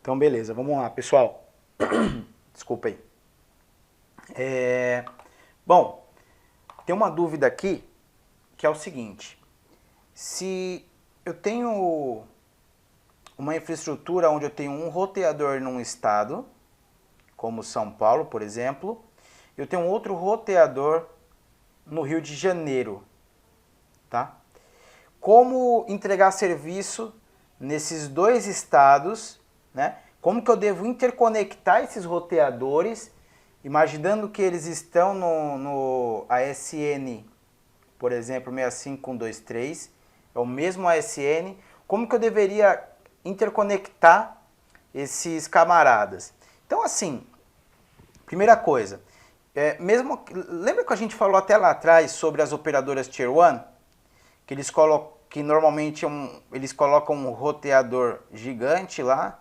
Então, beleza, vamos lá, pessoal. Desculpa aí. Bom, tem uma dúvida aqui que é o seguinte. Se eu tenho uma infraestrutura onde eu tenho um roteador num estado, como São Paulo, por exemplo, eu tenho outro roteador no Rio de Janeiro, tá? Como entregar serviço nesses dois estados, né? Como que eu devo interconectar esses roteadores, imaginando que eles estão no ASN, por exemplo, 65123, é o mesmo ASN, como que eu deveria interconectar esses camaradas? Então, assim, primeira coisa, lembra que a gente falou até lá atrás sobre as operadoras Tier 1? Que normalmente eles colocam um roteador gigante lá,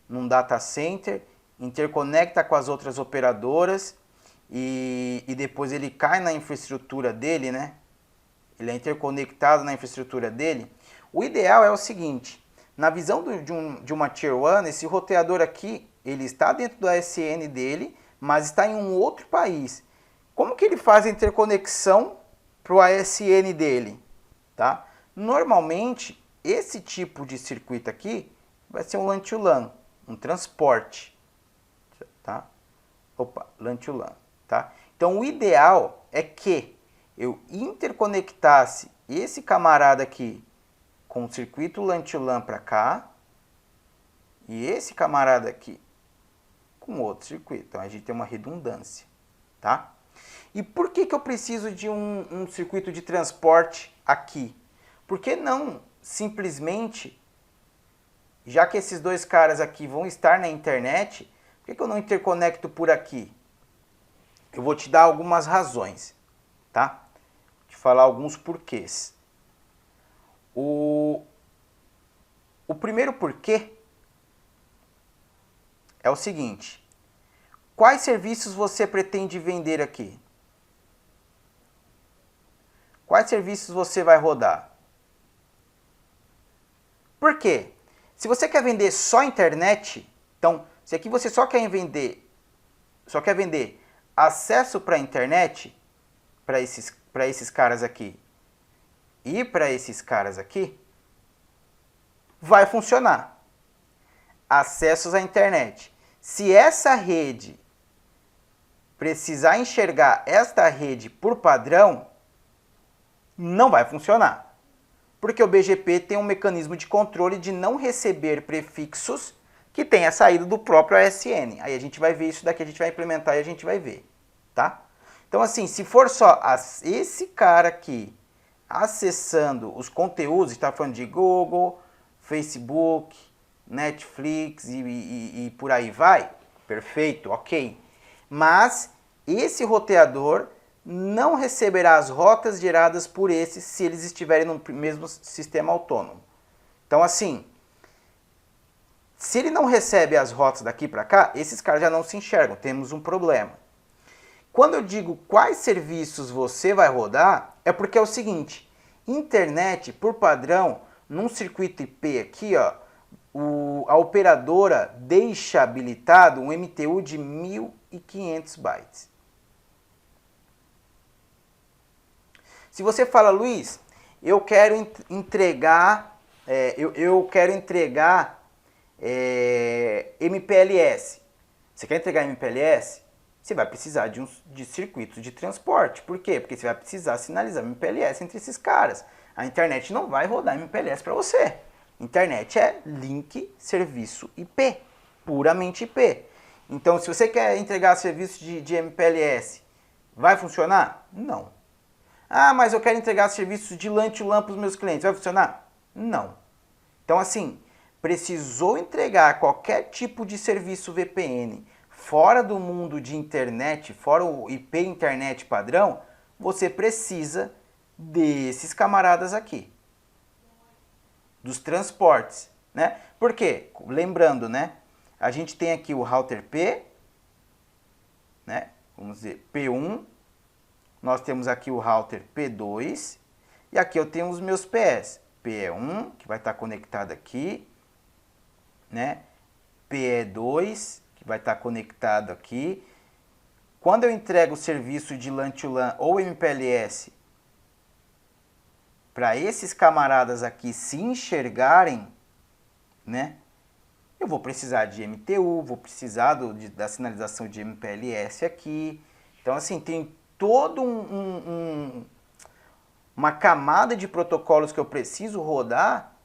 num data center, interconecta com as outras operadoras e depois ele cai na infraestrutura dele, né? Ele é interconectado na infraestrutura dele. O ideal é o seguinte, na visão de uma Tier 1, esse roteador aqui, ele está dentro do ASN dele, mas está em um outro país. Como que ele faz a interconexão para o ASN dele? Tá? Normalmente, esse tipo de circuito aqui vai ser um LAN to LAN, um transporte. Tá? Opa, LAN to LAN. Tá? Então, o ideal é que eu interconectasse esse camarada aqui com o circuito LAN to LAN para cá e esse camarada aqui com outro circuito. Então, a gente tem uma redundância. Tá? E por que eu preciso de um circuito de transporte aqui? Por que não simplesmente, já que esses dois caras aqui vão estar na internet, por que eu não interconecto por aqui? Eu vou te dar algumas razões, tá? Vou te falar alguns porquês. O primeiro porquê é o seguinte: quais serviços você pretende vender aqui? Quais serviços você vai rodar? Por quê? Se você quer vender só internet, então, se aqui você só quer vender acesso para a internet, para esses caras aqui e para esses caras aqui, vai funcionar. Acessos à internet. Se essa rede precisar enxergar esta rede por padrão, não vai funcionar. Porque o BGP tem um mecanismo de controle de não receber prefixos que tenha saído do próprio ASN. Aí a gente vai ver isso daqui, a gente vai implementar e a gente vai ver, tá? Então assim, se for só esse cara aqui acessando os conteúdos, está falando de Google, Facebook, Netflix e por aí vai, perfeito, ok. Mas esse roteador não receberá as rotas geradas por esses se eles estiverem no mesmo sistema autônomo. Então, assim, se ele não recebe as rotas daqui para cá, esses caras já não se enxergam, temos um problema. Quando eu digo quais serviços você vai rodar, é porque é o seguinte, internet, por padrão, num circuito IP aqui, ó, a operadora deixa habilitado um MTU de 1.500 bytes. Se você fala, Luiz, eu quero entregar, MPLS. Você quer entregar MPLS? Você vai precisar de circuitos de transporte. Por quê? Porque você vai precisar sinalizar MPLS entre esses caras. A internet não vai rodar MPLS para você. Internet é link serviço IP, puramente IP. Então, se você quer entregar serviço de MPLS, vai funcionar? Não. Ah, mas eu quero entregar serviços de LAN to LAN para os meus clientes. Vai funcionar? Não. Então, assim, precisou entregar qualquer tipo de serviço VPN fora do mundo de internet, fora o IP internet padrão, você precisa desses camaradas aqui. Dos transportes, né? Por quê? Lembrando, né? A gente tem aqui o router P, né? Vamos dizer, P1. Nós temos aqui o router P2 e aqui eu tenho os meus PS. P1, que vai estar conectado aqui, né? PE2, que vai estar conectado aqui. Quando eu entrego o serviço de LAN to LAN ou MPLS, para esses camaradas aqui se enxergarem, né? Eu vou precisar de MTU, vou precisar da sinalização de MPLS aqui. Então, assim, tem todo uma camada de protocolos que eu preciso rodar,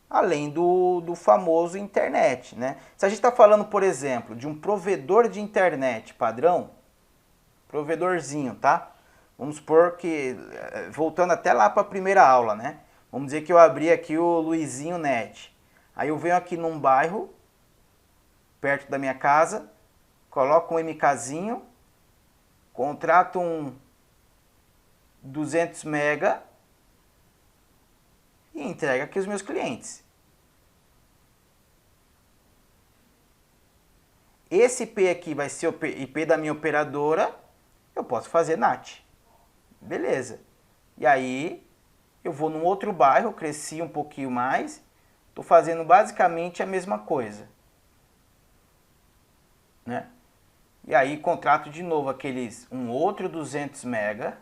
além do famoso internet, né? Se a gente está falando, por exemplo, de um provedor de internet padrão, provedorzinho, tá? Vamos supor que, voltando até lá para a primeira aula, né? Vamos dizer que eu abri aqui o Luizinho Net. Aí eu venho aqui num bairro, perto da minha casa, coloco um MKzinho, contrato um 200 mega e entrego aqui os meus clientes. Esse IP aqui vai ser o IP da minha operadora, eu posso fazer NAT. Beleza. E aí eu vou num outro bairro, cresci um pouquinho mais, estou fazendo basicamente a mesma coisa, né? E aí contrato de novo um outro 200 mega,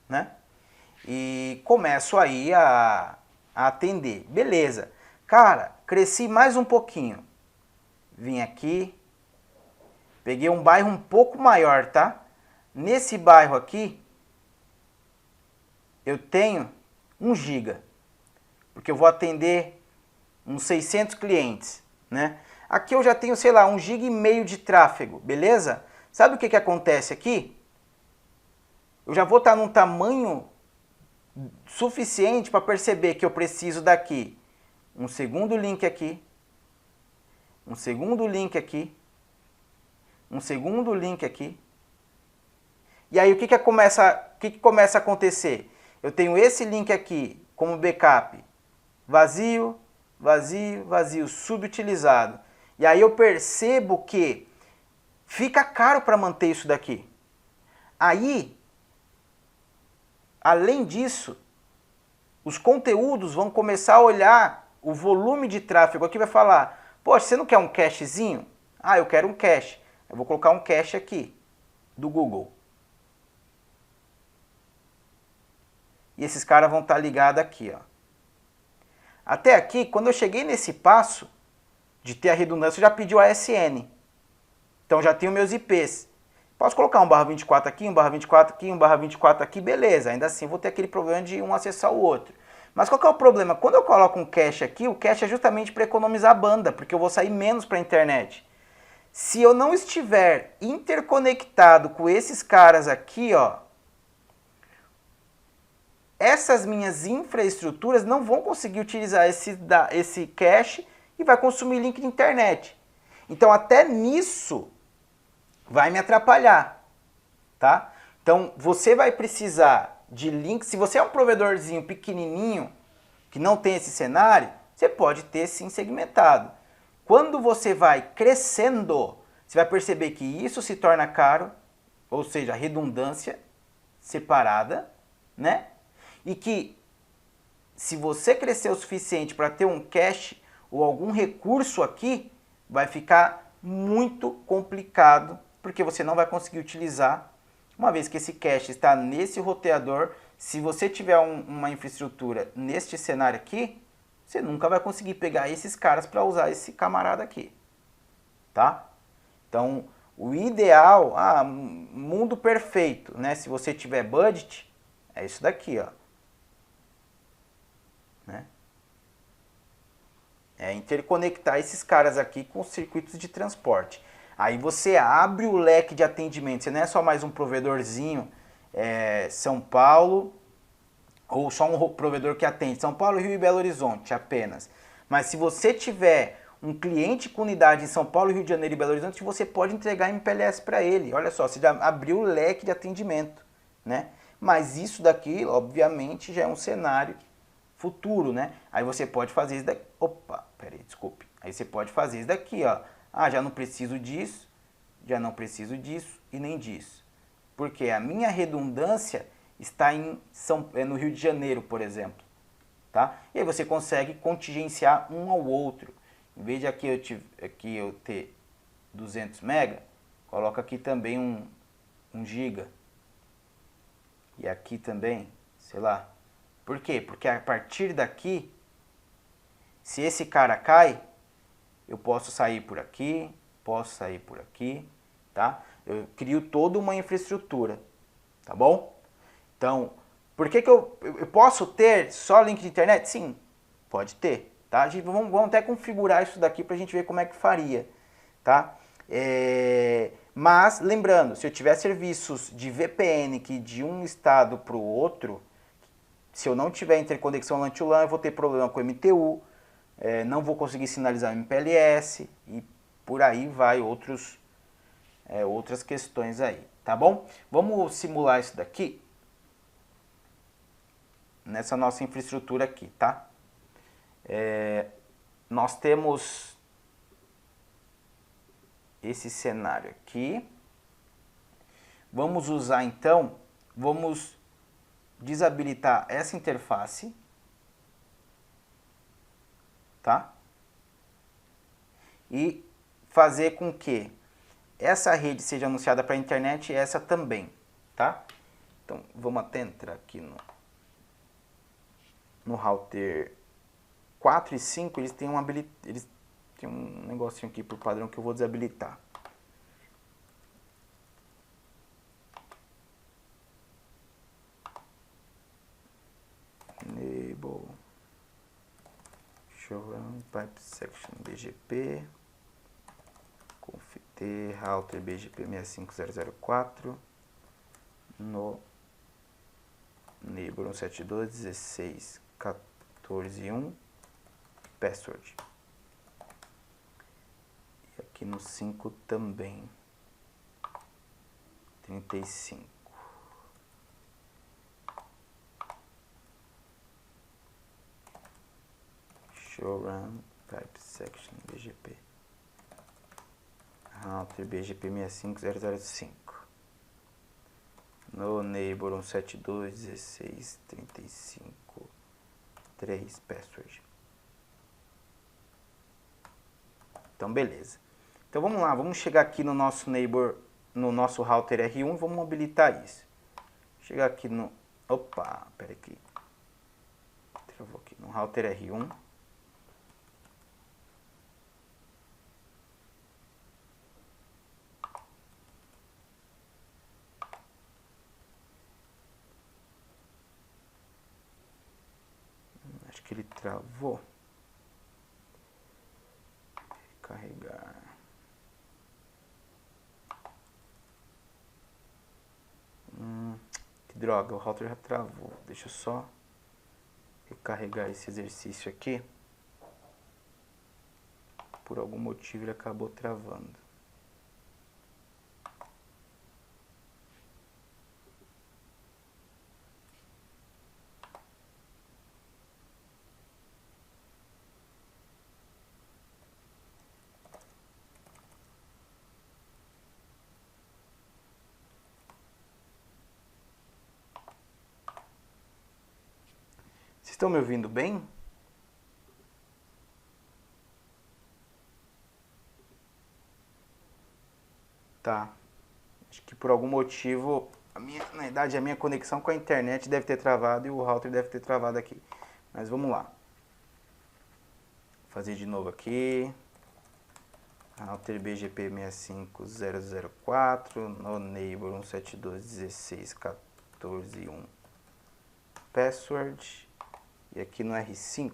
né? E começo aí a atender. Beleza. Cara, cresci mais um pouquinho. Vim aqui, peguei um bairro um pouco maior, tá? Nesse bairro aqui, eu tenho 1 GB, porque eu vou atender uns 600 clientes, né? Aqui eu já tenho, sei lá, 1,5 GB de tráfego, beleza? Sabe o que acontece aqui? Eu já vou estar num tamanho suficiente para perceber que eu preciso daqui um segundo link aqui, um segundo link aqui, um segundo link aqui. E aí o que começa a acontecer? Eu tenho esse link aqui como backup vazio, vazio, vazio, subutilizado. E aí eu percebo que fica caro para manter isso daqui. Aí, além disso, os conteúdos vão começar a olhar o volume de tráfego aqui, vai falar, poxa, você não quer um cachezinho? Ah, eu quero um cache. Eu vou colocar um cache aqui, do Google. E esses caras vão estar ligados aqui, ó. Até aqui, quando eu cheguei nesse passo de ter a redundância, eu já pedi o ASN. Então já tenho meus IPs. Posso colocar um /24 aqui, um /24 aqui, um /24 aqui, beleza. Ainda assim vou ter aquele problema de um acessar o outro. Mas qual que é o problema? Quando eu coloco um cache aqui, o cache é justamente para economizar banda, porque eu vou sair menos para a internet. Se eu não estiver interconectado com esses caras aqui, ó, essas minhas infraestruturas não vão conseguir utilizar esse cache e vai consumir link de internet. Então até nisso vai me atrapalhar, tá? Então você vai precisar de links. Se você é um provedorzinho pequenininho que não tem esse cenário, você pode ter sim segmentado. Quando você vai crescendo, você vai perceber que isso se torna caro, ou seja, redundância separada, né? E que se você crescer o suficiente para ter um cache ou algum recurso aqui, vai ficar muito complicado, porque você não vai conseguir utilizar, uma vez que esse cache está nesse roteador. Se você tiver uma infraestrutura neste cenário aqui, você nunca vai conseguir pegar esses caras para usar esse camarada aqui, tá? Então, o ideal, mundo perfeito, né? Se você tiver budget, é isso daqui, ó. Né? É interconectar esses caras aqui com os circuitos de transporte. Aí você abre o leque de atendimento. Você não é só mais um provedorzinho São Paulo, ou só um provedor que atende São Paulo, Rio e Belo Horizonte apenas. Mas se você tiver um cliente com unidade em São Paulo, Rio de Janeiro e Belo Horizonte, você pode entregar MPLS para ele. Olha só, você já abriu o leque de atendimento, né? Mas isso daqui, obviamente, já é um cenário futuro, né? Aí você pode fazer isso daqui. Opa, peraí, desculpe. Aí você pode fazer isso daqui, ó. Já não preciso disso, já não preciso disso e nem disso. Porque a minha redundância está no Rio de Janeiro, por exemplo. Tá? E aí você consegue contingenciar um ao outro. Em vez de aqui eu ter 200 mega, coloca aqui também 1 giga. E aqui também, sei lá. Por quê? Porque a partir daqui, se esse cara cai, eu posso sair por aqui, posso sair por aqui, tá? Eu crio toda uma infraestrutura, tá bom? Então, por que eu posso ter só link de internet? Sim, pode ter, tá? A gente, vamos até configurar isso daqui pra gente ver como é que faria, tá? Mas, lembrando, se eu tiver serviços de VPN que de um estado para o outro, se eu não tiver interconexão LAN to LAN, eu vou ter problema com MTU, não vou conseguir sinalizar MPLS e por aí vai outras questões aí, tá bom? Vamos simular isso daqui nessa nossa infraestrutura aqui, tá? Nós temos esse cenário aqui. Vamos usar então, vamos desabilitar essa interface, tá? E fazer com que essa rede seja anunciada para a internet e essa também, tá? Então, vamos até entrar aqui no router 4 e 5, eles têm um negocinho aqui por padrão que eu vou desabilitar. Enable Showrun Pipe Section BGP conft router BGP 65004 no neighbor 172.16.14.1 password. E aqui no 5 também 35. Showrun Pipe Section BGP router BGP 65005 no neighbor 172.16.35.3 password. Então beleza. Então vamos lá, vamos chegar aqui no nosso neighbor, no nosso router R1, vamos habilitar isso. Chegar aqui no, opa, pera aqui. Travou aqui no router R1. Acho que ele travou. Carregar. Que droga, o router já travou. Deixa eu só recarregar esse exercício aqui. Por algum motivo ele acabou travando. Vocês estão me ouvindo bem? Tá. Acho que por algum motivo, na verdade, a minha conexão com a internet deve ter travado e o router deve ter travado aqui. Mas vamos lá. Vou fazer de novo aqui. Router BGP 65004 no neighbor 172.16.14.1 password. E aqui no R5.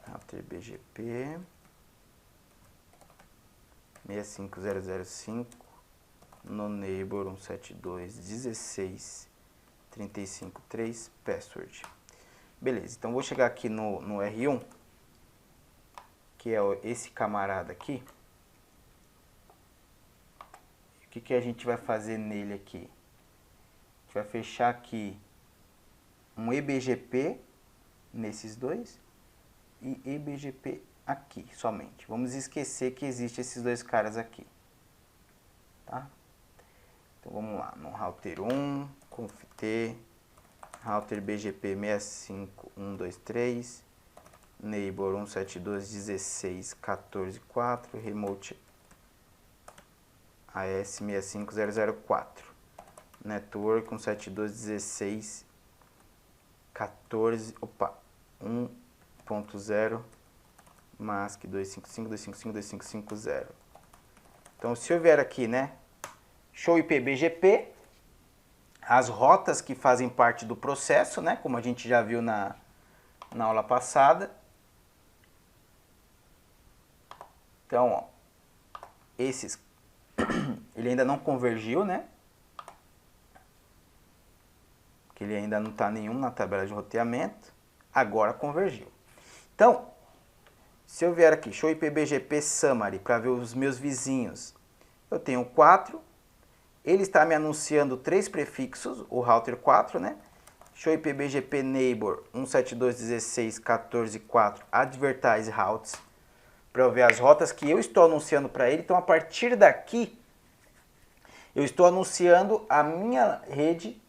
Router BGP 65005 no neighbor 172.16.35.3 password. Beleza, então vou chegar aqui no R1, que é esse camarada aqui. O que a gente vai fazer nele aqui? A gente vai fechar aqui um eBGP nesses dois e eBGP aqui somente. Vamos esquecer que existe esses dois caras aqui, tá? Então vamos lá, no router 1, conft router BGP 65123 neighbor 172.16.14.4, remote AS65004, network 172.16.14, opa, 1.0, mask 255.255.255.0. Então, se eu vier aqui, né, show IP BGP, as rotas que fazem parte do processo, né, como a gente já viu na aula passada. Então, ó, esses, ele ainda não convergiu, né? Que ele ainda não está nenhum na tabela de roteamento. Agora convergiu. Então, se eu vier aqui, show IP BGP Summary, para ver os meus vizinhos, eu tenho 4. Ele está me anunciando 3 prefixos, o router 4, né? Show IP BGP Neighbor 172.16.14.4 Advertise Routes, para eu ver as rotas que eu estou anunciando para ele. Então, a partir daqui, eu estou anunciando a minha rede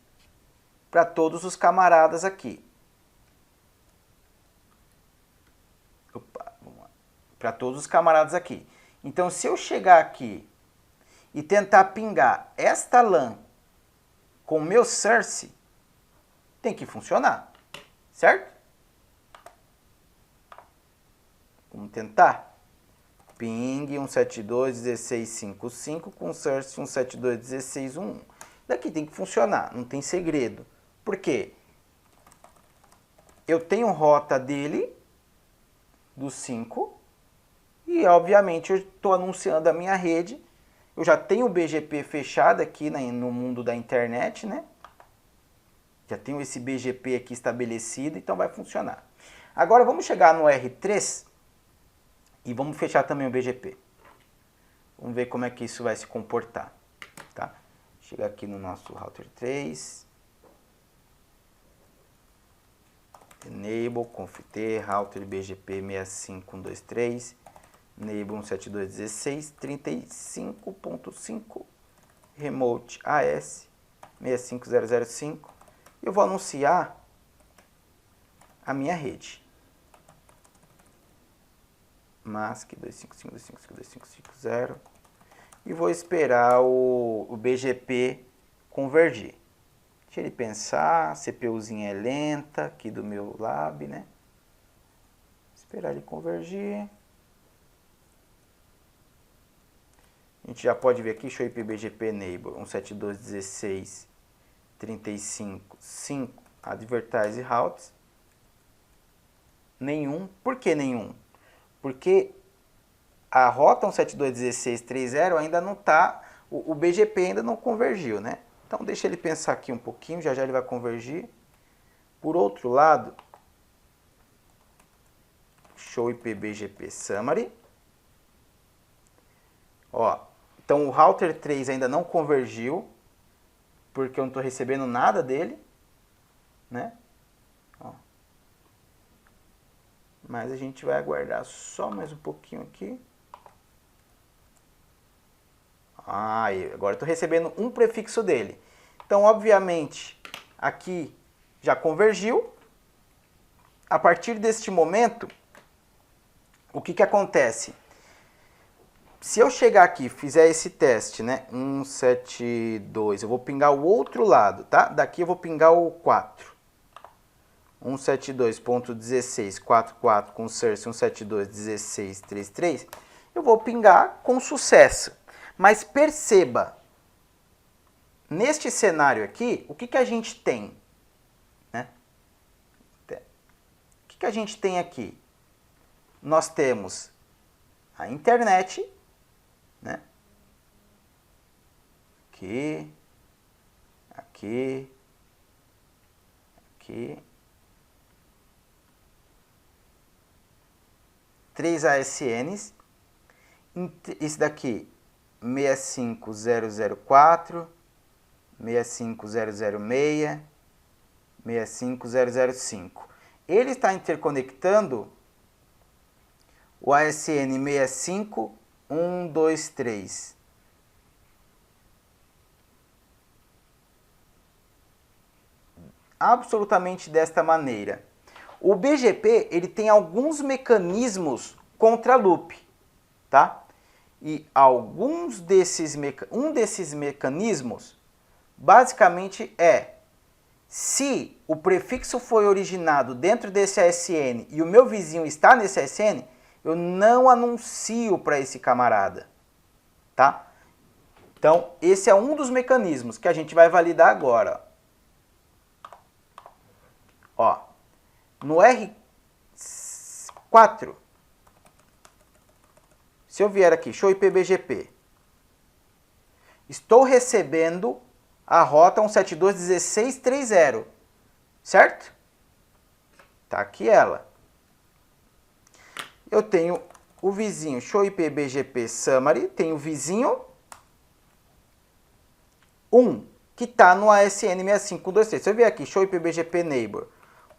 para todos os camaradas aqui. Opa, vamos lá. Para todos os camaradas aqui. Então, se eu chegar aqui e tentar pingar esta LAN com o meu source, tem que funcionar, certo? Vamos tentar. Ping 172.16.5.5 com source 172.16.1.1. Daqui tem que funcionar, não tem segredo. Por quê? Eu tenho rota dele, do 5, e obviamente eu estou anunciando a minha rede. Eu já tenho o BGP fechado aqui no mundo da internet, né? Já tenho esse BGP aqui estabelecido, então vai funcionar. Agora vamos chegar no R3 e vamos fechar também o BGP. Vamos ver como é que isso vai se comportar, tá? Chega aqui no nosso router 3. Enable, conft, router BGP 65123, enable 172.16.35.5, remote AS 65005. Eu vou anunciar a minha rede. Mask 255.255.255.0 e vou esperar o BGP convergir. Deixa ele pensar, a CPUzinha é lenta aqui do meu lab, né? Esperar ele convergir. A gente já pode ver aqui, show IP BGP Neighbor 172.16.35.5 Advertise Routes. Nenhum. Por que nenhum? Porque a rota 172.16.3.0 ainda não está, o BGP ainda não convergiu, né? Então deixa ele pensar aqui um pouquinho, já já ele vai convergir. Por outro lado, show IP BGP Summary. Ó, então o router 3 ainda não convergiu, porque eu não estou recebendo nada dele, né? Ó. Mas a gente vai aguardar só mais um pouquinho aqui. Ah, agora estou recebendo um prefixo dele. Então, obviamente, aqui já convergiu. A partir deste momento, o que acontece? Se eu chegar aqui e fizer esse teste, né? 172, eu vou pingar o outro lado, tá? Daqui eu vou pingar o 4. 172.16.44 com source 172.16.33, eu vou pingar com sucesso. Mas perceba, neste cenário aqui, o que a gente tem? Né? O que a gente tem aqui? Nós temos a internet, né? Aqui, aqui, aqui. 3 ASNs. Esse daqui 65004, 65006, 65005. Ele está interconectando o ASN 65123. Absolutamente desta maneira. O BGP, ele tem alguns mecanismos contra loop, tá? E um desses mecanismos, basicamente se o prefixo foi originado dentro desse ASN e o meu vizinho está nesse ASN, eu não anuncio para esse camarada, tá? Então, esse é um dos mecanismos que a gente vai validar agora. Ó, no R4, se eu vier aqui, show IP BGP, estou recebendo a rota 172.16.30, certo? Tá aqui ela. Eu tenho o vizinho show IP BGP summary, tenho o vizinho 1, que está no ASN 65123. Se eu vier aqui, show IP BGP neighbor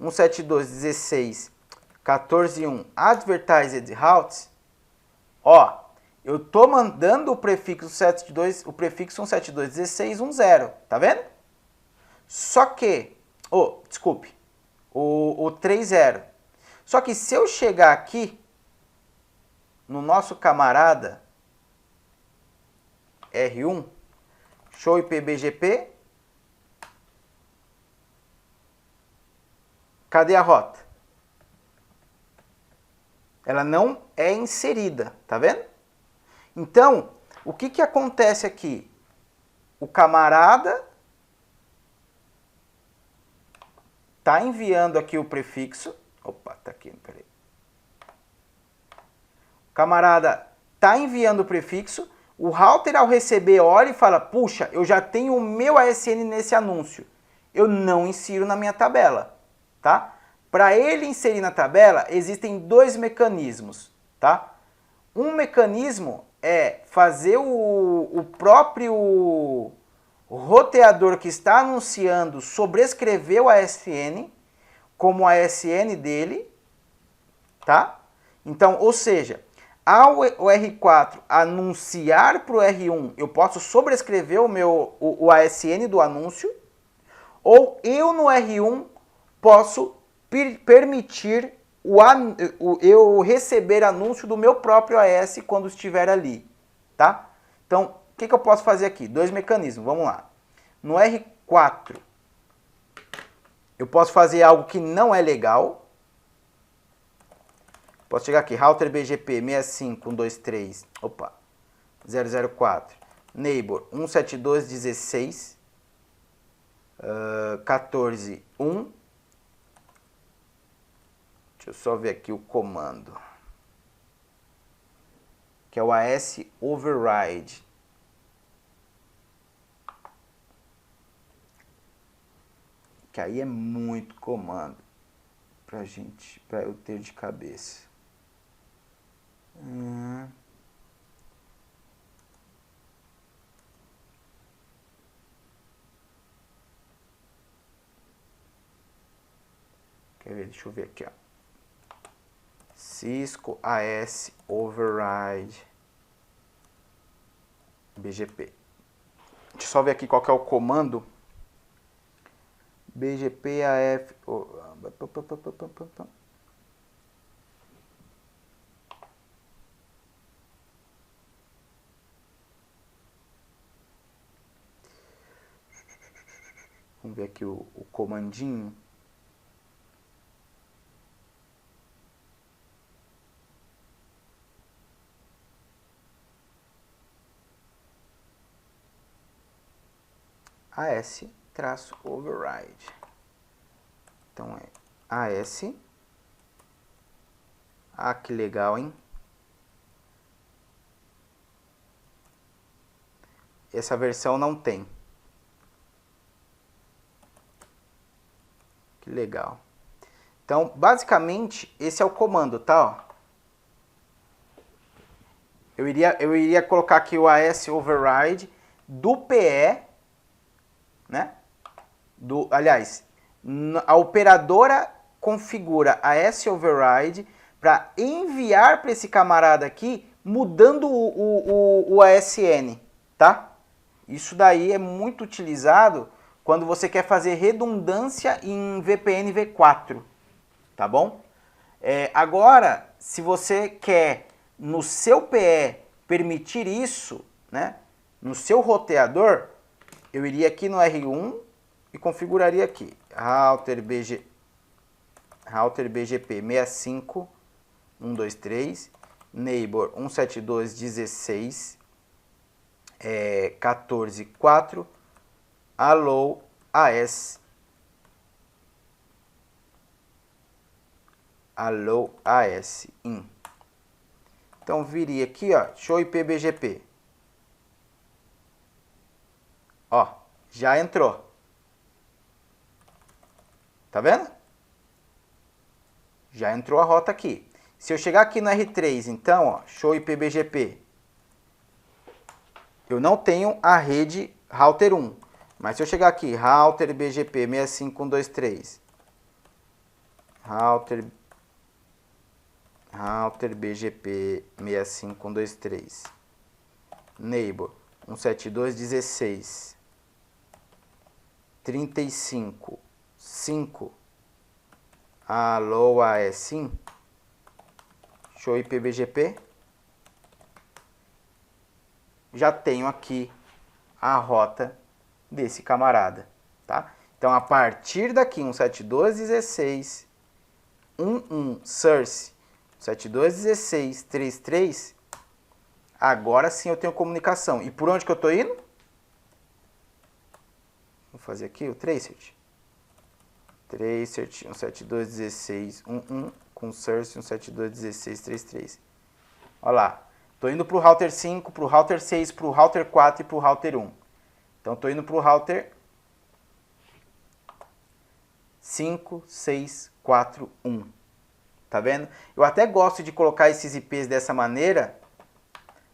172.16.14.1 advertised routes, ó, eu tô mandando o prefixo 172.16.10, tá vendo? Só que, desculpe, o 30. Só que se eu chegar aqui no nosso camarada R1, show IP BGP, cadê a rota? Ela não é inserida, tá vendo? Então, o que acontece aqui? O camarada tá enviando aqui o prefixo. Opa, tá aqui, peraí. O camarada tá enviando o prefixo. O router, ao receber, olha e fala, puxa, eu já tenho o meu ASN nesse anúncio. Eu não insiro na minha tabela, tá? Para ele inserir na tabela, existem dois mecanismos, tá? Um mecanismo é fazer o próprio roteador que está anunciando sobrescrever o ASN como ASN dele, tá? Então, ou seja, ao o R4 anunciar para o R1, eu posso sobrescrever o ASN do anúncio, ou eu no R1 posso permitir eu receber anúncio do meu próprio AS quando estiver ali, tá? Então, o que eu posso fazer aqui? Dois mecanismos, vamos lá. No R4, eu posso fazer algo que não é legal. Posso chegar aqui, router BGP 65.123, 004, neighbor 172.16.14.1. Deixa eu só ver aqui o comando, que é o AS override. Que aí é muito comando pra eu ter de cabeça. Quer ver? Deixa eu ver aqui, ó. Cisco AS override BGP. Deixa eu só ver aqui qual que é o comando. BGP AF. Vamos ver aqui o comandinho. AS-override. Então é AS. Ah, que legal, hein? Essa versão não tem. Que legal. Então, basicamente, esse é o comando, tá? Ó. Eu iria colocar aqui o AS override do PE, né? Aliás, a operadora configura a AS override para enviar para esse camarada aqui, mudando o ASN, tá? Isso daí é muito utilizado quando você quer fazer redundância em VPN V4, tá bom? Agora, se você quer no seu PE permitir isso, né, no seu roteador, eu iria aqui no R1 e configuraria aqui, router BGP 65.123, neighbor 172.16.14.4, allow AS. Allow AS in. Então viria aqui, ó, show IP BGP. Ó, já entrou. Tá vendo? Já entrou a rota aqui. Se eu chegar aqui no R3, então, ó, show IP BGP. Eu não tenho a rede router 1. Mas se eu chegar aqui, router BGP 65.123. Router BGP 65.123. Neighbor 172.16.35.5. Allow AS in. Show IP BGP. Já tenho aqui a rota desse camarada, tá? Então, a partir daqui, 172.16.11 source 172.16.33, agora sim eu tenho comunicação. E por onde que eu estou indo? Vou fazer aqui o tracert. Tracert 172.16.11 com source 172.16.33. Olha lá. Estou indo para o router 5, para o router 6, para o router 4 e para o router 1. Então, estou indo para o router 5, 6, 4, 1. Tá vendo? Eu até gosto de colocar esses IPs dessa maneira,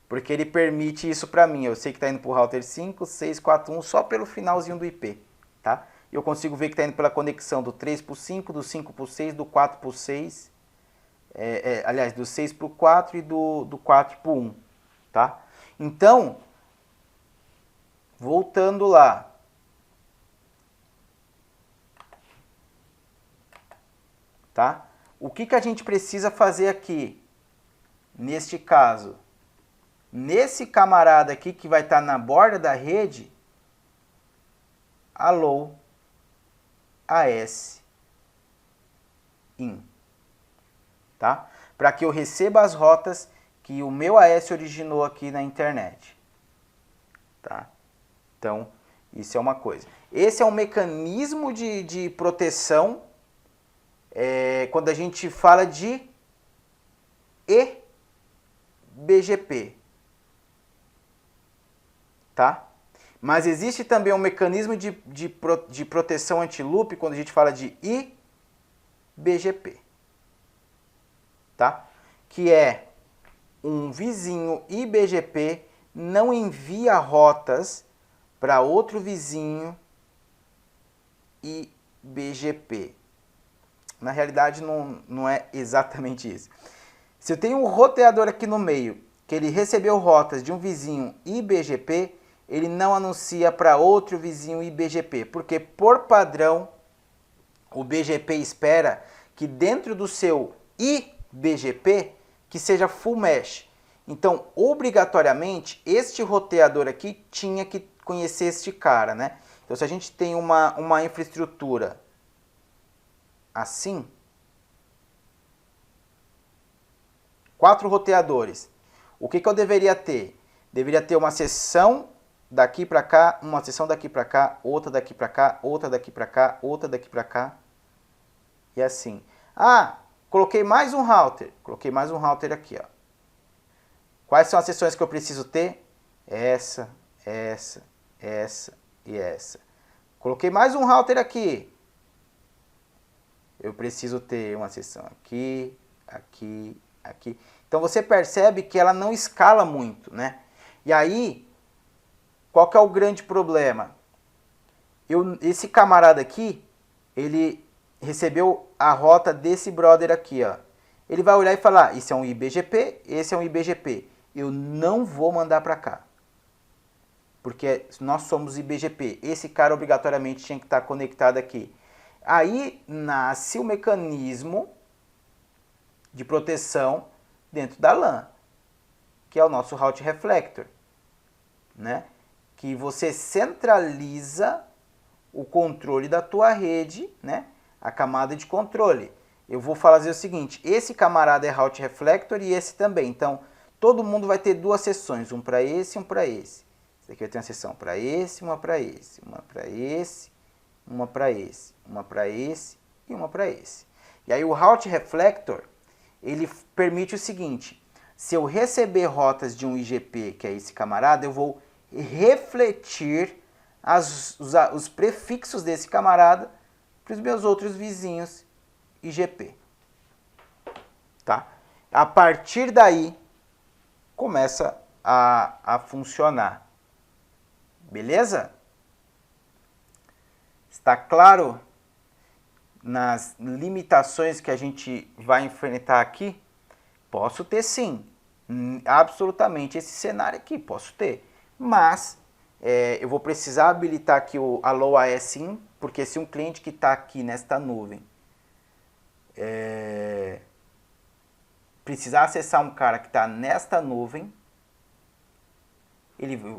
porque ele permite isso para mim. Eu sei que está indo para o router 5, 6, 4, 1 só pelo finalzinho do IP. Tá? Eu consigo ver que está indo pela conexão do 3 para o 5, do 5 para o 6, do 4 para o 6. Aliás, do 6 para o 4 e do 4 para o 1, tá? Então, voltando lá. Tá? O que a gente precisa fazer aqui, neste caso? Nesse camarada aqui que vai estar na borda da rede, allow AS in. Tá? Para que eu receba as rotas que o meu AS originou aqui na internet. Tá? Então, isso é uma coisa. Esse é um mecanismo de proteção quando a gente fala de eBGP. Tá? Mas existe também um mecanismo de proteção anti-loop quando a gente fala de IBGP. Tá? Que é um vizinho IBGP não envia rotas para outro vizinho IBGP. Na realidade não é exatamente isso. Se eu tenho um roteador aqui no meio, que ele recebeu rotas de um vizinho IBGP, ele não anuncia para outro vizinho IBGP, porque por padrão o BGP espera que dentro do seu IBGP que seja full mesh. Então, obrigatoriamente, este roteador aqui tinha que conhecer este cara, né? Então, se a gente tem uma infraestrutura assim, 4 roteadores, o que eu deveria ter? Deveria ter uma seção daqui para cá, uma seção daqui para cá, outra daqui para cá, outra daqui para cá, outra daqui para cá, e assim. Ah, coloquei mais um router aqui, ó. Quais são as seções que eu preciso ter? Essa, essa, essa e essa. Coloquei mais um router aqui. Eu preciso ter uma seção aqui, aqui, aqui. Então você percebe que ela não escala muito, né? E aí, qual que é o grande problema? Esse camarada aqui, ele recebeu a rota desse brother aqui, ó. Ele vai olhar e falar, isso é um IBGP, esse é um IBGP. Eu não vou mandar para cá. Porque nós somos IBGP. Esse cara obrigatoriamente tinha que estar conectado aqui. Aí nasce o mecanismo de proteção dentro da LAN, que é o nosso Route Reflector, né? Que você centraliza o controle da tua rede, né? A camada de controle. Eu vou fazer o seguinte, esse camarada é Route Reflector e esse também. Então, todo mundo vai ter duas seções, um para esse e um para esse. Esse aqui eu tenho uma seção para esse, uma para esse, uma para esse, uma para esse, uma para esse e uma para esse. E aí o Route Reflector, ele permite o seguinte, se eu receber rotas de um IGP, que é esse camarada, eu vou refletir os prefixos desse camarada para os meus outros vizinhos IGP. Tá? A partir daí, começa a funcionar. Beleza? Está claro nas limitações que a gente vai enfrentar aqui? Posso ter sim, absolutamente esse cenário aqui, posso ter. Mas eu vou precisar habilitar aqui o Allow AS-IN, porque se um cliente que está aqui nesta nuvem precisar acessar um cara que está nesta nuvem,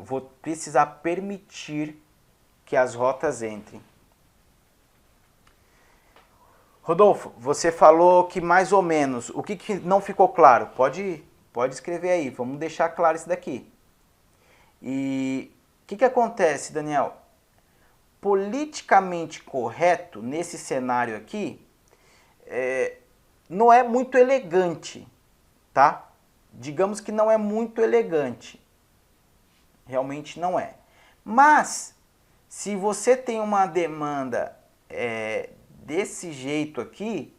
vou precisar permitir que as rotas entrem. Rodolfo, você falou que mais ou menos, o que não ficou claro? Pode escrever aí, vamos deixar claro isso daqui. E o que acontece, Daniel? Politicamente correto, nesse cenário aqui, não é muito elegante, tá? Digamos que não é muito elegante. Realmente não é. Mas, se você tem uma demanda desse jeito aqui,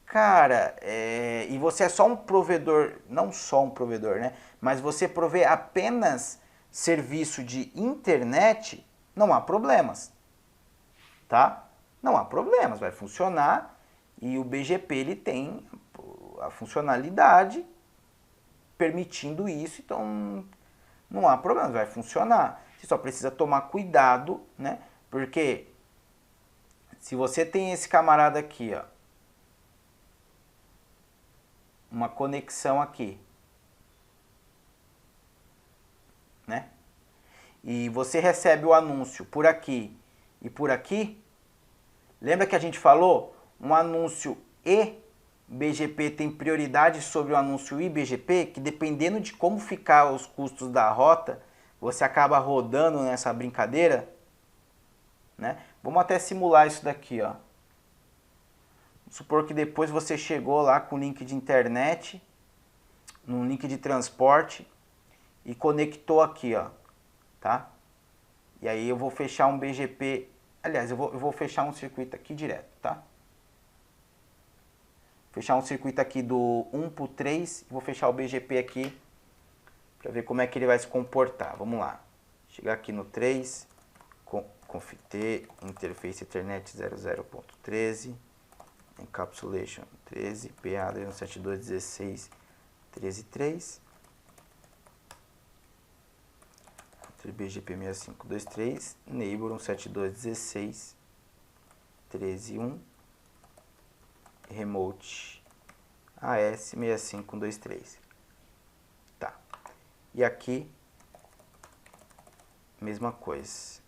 cara, e você é só um provedor, não só um provedor, né? Mas você provê apenas serviço de internet, não há problemas, tá? Não há problemas, vai funcionar e o BGP ele tem a funcionalidade permitindo isso, então não há problema, vai funcionar. Você só precisa tomar cuidado, né? Porque se você tem esse camarada aqui, ó, uma conexão aqui, né? E você recebe o anúncio por aqui e por aqui. Lembra que a gente falou? Um anúncio e BGP tem prioridade sobre o anúncio IBGP, que dependendo de como ficar os custos da rota, você acaba rodando nessa brincadeira, né? Vamos até simular isso daqui, ó. Vamos supor que depois você chegou lá com o link de internet, num link de transporte e conectou aqui, ó, tá? E aí eu vou fechar um BGP, aliás, eu vou fechar um circuito aqui direto, tá? Fechar um circuito aqui do 1 para o 3 e vou fechar o BGP aqui para ver como é que ele vai se comportar. Vamos lá. Chegar aqui no 3, conft interface ethernet 00.13, encapsulation 13, PA 272.16, 13.3, BGP 6523, neighbor 172.16, 13.1, remote AS 6523. Tá. E aqui, mesma coisa.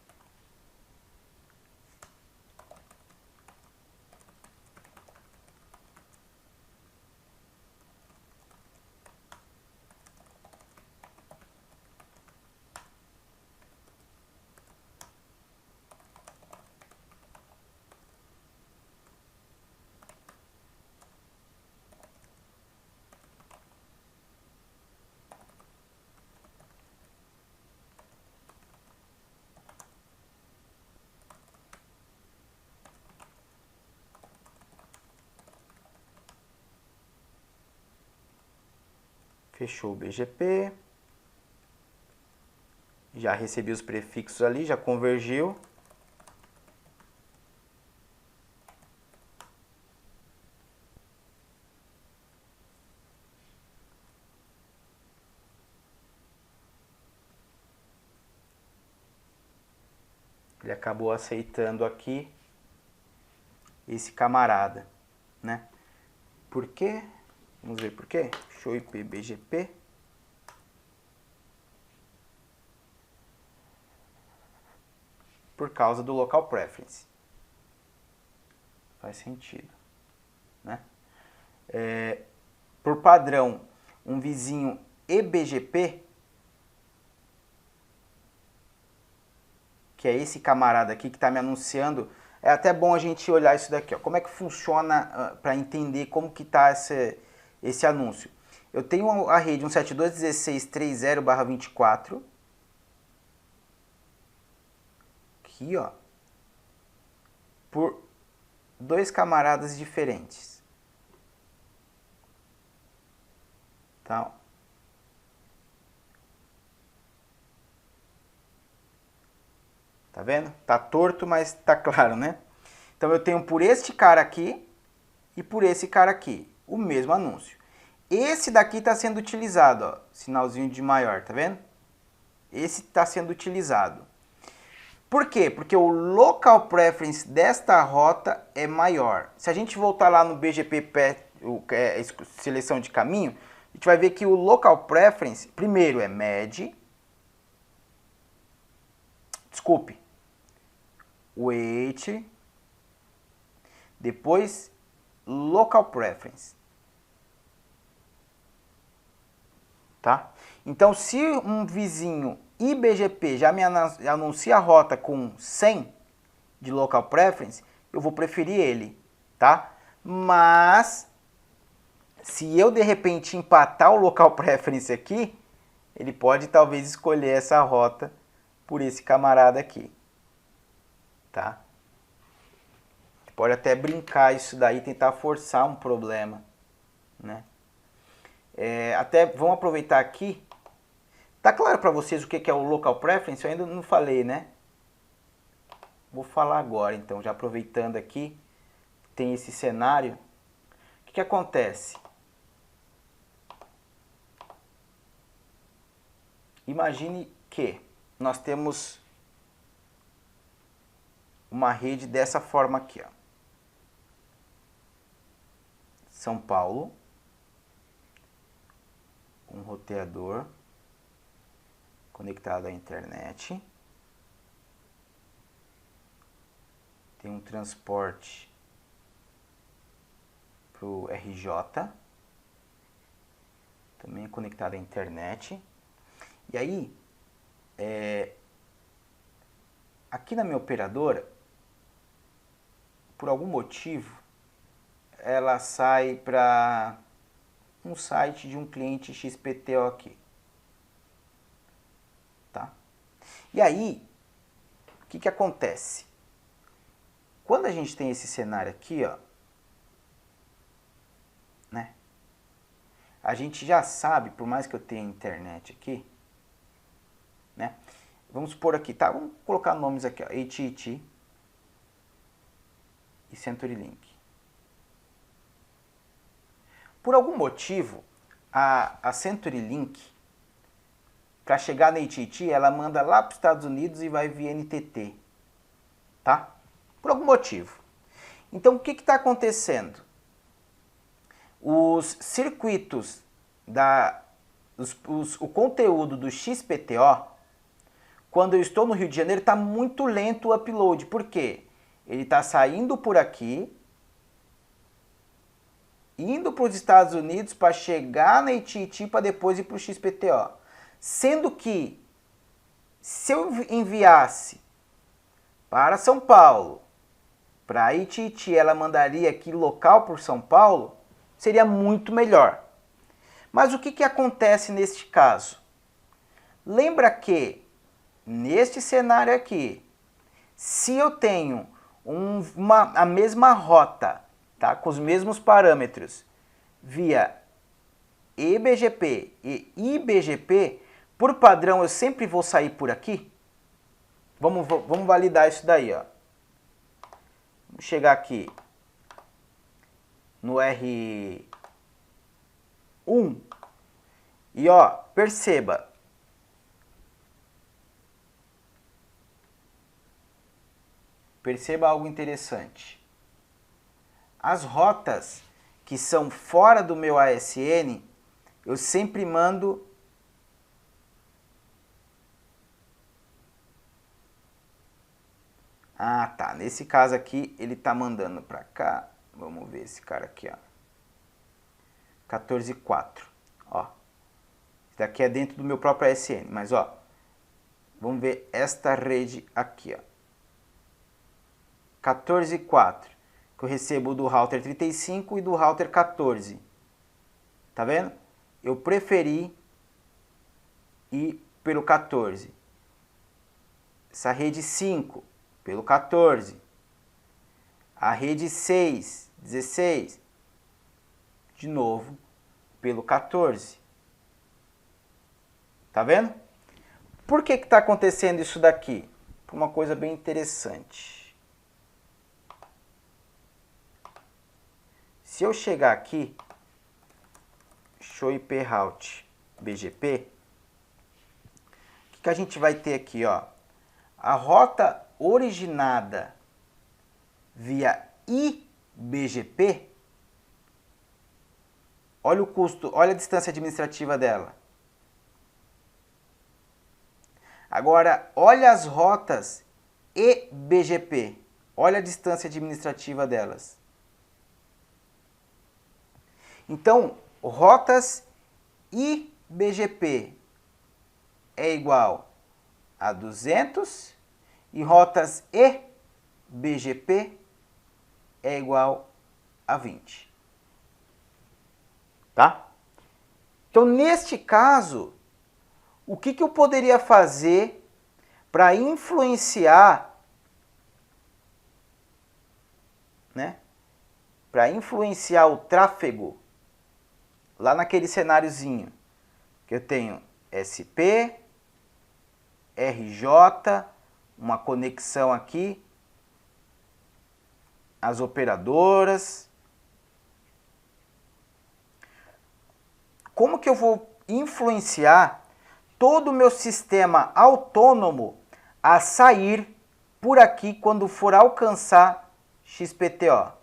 Fechou o BGP. Já recebi os prefixos ali, já convergiu. Ele acabou aceitando aqui esse camarada, né? Por quê? Vamos ver por quê? Show IP BGP. Por causa do local preference. Faz sentido, né? Por padrão, um vizinho eBGP, que é esse camarada aqui que está me anunciando, é até bom a gente olhar isso daqui, ó. Como é que funciona para entender como que está esse anúncio. Eu tenho a rede 172.16.30/24, aqui, ó, por dois camaradas diferentes. Tá? Tá vendo? Tá torto, mas tá claro, né? Então eu tenho por este cara aqui e por esse cara aqui, o mesmo anúncio. Esse daqui está sendo utilizado, ó, sinalzinho de maior, tá vendo? Esse está sendo utilizado. Por quê? Porque o local preference desta rota é maior. Se a gente voltar lá no BGP seleção de caminho, a gente vai ver que o local preference, primeiro é MED, wait, depois local preference. Tá? Então, se um vizinho iBGP já me anuncia a rota com 100 de local preference, eu vou preferir ele, tá? Mas, se eu de repente empatar o local preference aqui, ele pode talvez escolher essa rota por esse camarada aqui, tá? Pode até brincar isso daí, tentar forçar um problema, né? Até vamos aproveitar aqui. Tá claro para vocês o que é o local preference? Eu ainda não falei, né? Vou falar agora, então, já aproveitando aqui, tem esse cenário. O que acontece? Imagine que nós temos uma rede dessa forma aqui, ó. São Paulo, um roteador conectado à internet, tem um transporte para o RJ, também conectado à internet. E aí, aqui na minha operadora, por algum motivo, ela sai para um site de um cliente XPTO aqui. Tá? E aí, o que acontece? Quando a gente tem esse cenário aqui, ó, né? A gente já sabe, por mais que eu tenha internet aqui, né? Vamos supor aqui, tá? Vamos colocar nomes aqui, ó, AT&T e CenturyLink. Por algum motivo, a CenturyLink, para chegar na AT&T, ela manda lá para os Estados Unidos e vai via NTT, tá? Por algum motivo. Então, o que está acontecendo? Os circuitos, o conteúdo do XPTO, quando eu estou no Rio de Janeiro, está muito lento o upload. Por quê? Ele está saindo por aqui, indo para os Estados Unidos para chegar na AT&T para depois ir para o XPTO. Sendo que, se eu enviasse para São Paulo, para a AT&T, ela mandaria aqui local por São Paulo, seria muito melhor. Mas o que acontece neste caso? Lembra que, neste cenário aqui, se eu tenho a mesma rota, tá, com os mesmos parâmetros, via eBGP e iBGP, por padrão eu sempre vou sair por aqui? Vamos validar isso daí, ó. Vamos chegar aqui no R1 e ó, perceba. Perceba algo interessante. As rotas que são fora do meu ASN, eu sempre mando ah, tá. Nesse caso aqui, ele tá mandando para cá. Vamos ver esse cara aqui, ó. 14.4. Ó. Isso daqui é dentro do meu próprio ASN, mas ó, vamos ver esta rede aqui, ó. 14.4, que eu recebo do router 35 e do router 14. Tá vendo? Eu preferi ir pelo 14. Essa rede 5, pelo 14. A rede 6, 16, de novo, pelo 14. Tá vendo? Por que está acontecendo isso daqui? Por uma coisa bem interessante. Se eu chegar aqui, show IP route BGP, o que a gente vai ter aqui, ó? A rota originada via IBGP, olha o custo, olha a distância administrativa dela. Agora, olha as rotas EBGP, olha a distância administrativa delas. Então, rotas IBGP é igual a 200 e rotas EBGP é igual a 20. Tá? Então, neste caso, o que eu poderia fazer para influenciar, né? Para influenciar o tráfego lá naquele cenáriozinho que eu tenho SP, RJ, uma conexão aqui, as operadoras. Como que eu vou influenciar todo o meu sistema autônomo a sair por aqui quando for alcançar XPTO?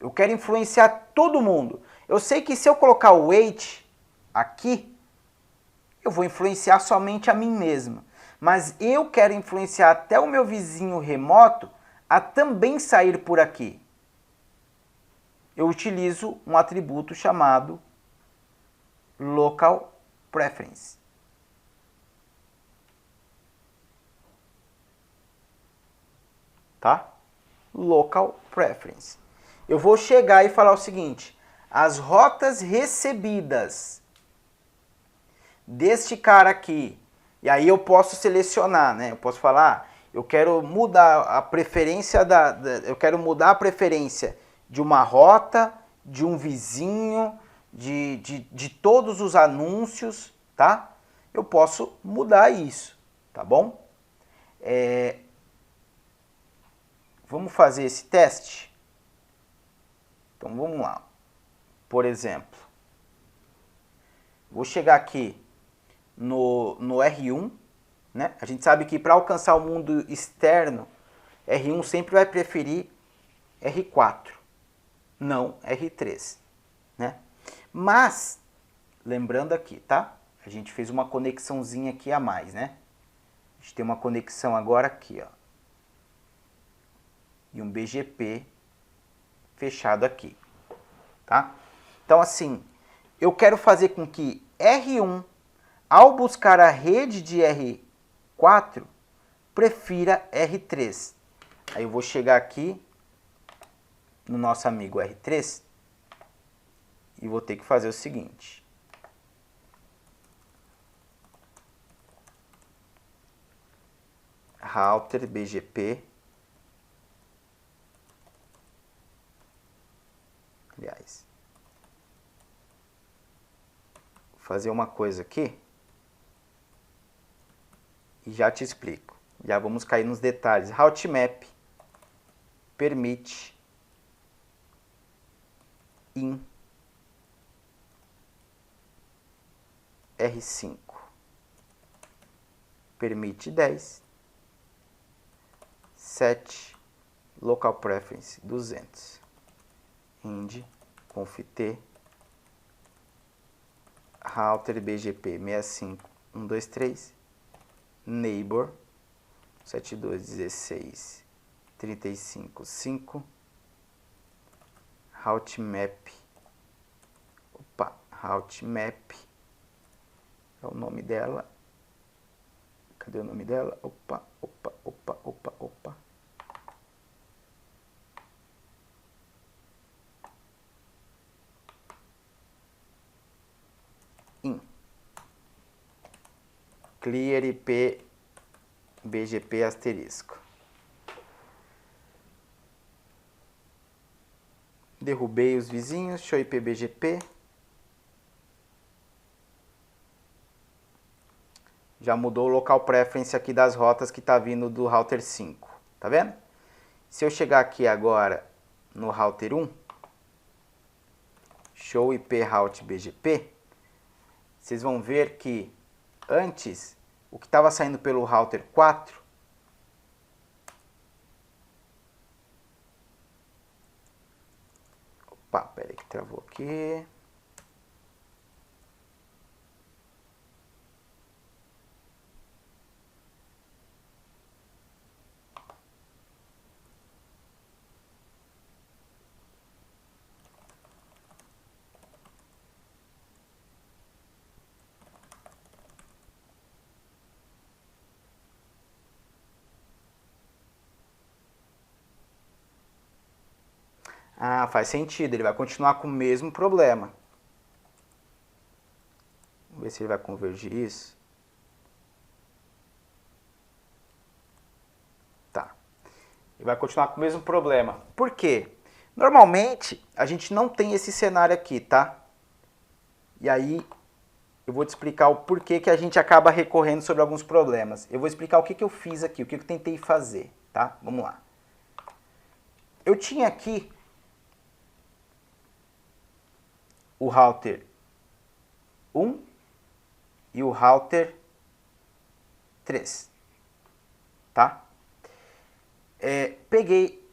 Eu quero influenciar todo mundo. Eu sei que se eu colocar o wait aqui, eu vou influenciar somente a mim mesmo. Mas eu quero influenciar até o meu vizinho remoto a também sair por aqui. Eu utilizo um atributo chamado Local Preference. Tá? Local Preference. Eu vou chegar e falar o seguinte: as rotas recebidas deste cara aqui, e aí eu posso selecionar, né? Eu posso falar, eu quero mudar a preferência eu quero mudar a preferência de uma rota, de um vizinho, de todos os anúncios, tá? Eu posso mudar isso, tá bom? Vamos fazer esse teste? Então vamos lá. Por exemplo, vou chegar aqui no R1, né? A gente sabe que para alcançar o mundo externo, R1 sempre vai preferir R4, não R3, né? Mas, lembrando aqui, tá? A gente fez uma conexãozinha aqui a mais, né? A gente tem uma conexão agora aqui, ó. E um BGP fechado aqui, tá? Então, assim, eu quero fazer com que R1, ao buscar a rede de R4, prefira R3. Aí eu vou chegar aqui no nosso amigo R3 e vou ter que fazer o seguinte. Router BGP. Aliás, vou fazer uma coisa aqui e já te explico. Já vamos cair nos detalhes. Routemap permite in R5 permite 10, 7 local preference 200. ind conft router BGP 65123 neighbor 72.16.35.5 routemap. Opa, routemap é o nome dela. Cadê o nome dela? Opa. Clear IP BGP asterisco. Derrubei os vizinhos, show IP BGP. Já mudou o local preference aqui das rotas que está vindo do router 5. Tá vendo? Se eu chegar aqui agora no router 1, show IP route BGP, vocês vão ver que antes, o que estava saindo pelo router 4, opa, peraí que travou aqui. Ah, faz sentido, ele vai continuar com o mesmo problema. Vamos ver se ele vai convergir isso. Tá. Ele vai continuar com o mesmo problema. Por quê? Normalmente, a gente não tem esse cenário aqui, tá? E aí, eu vou te explicar o porquê que a gente acaba recorrendo sobre alguns problemas. Eu vou explicar o que eu fiz aqui, o que eu tentei fazer, tá? Vamos lá. Eu tinha aqui o router 1 e o router 3, tá? Peguei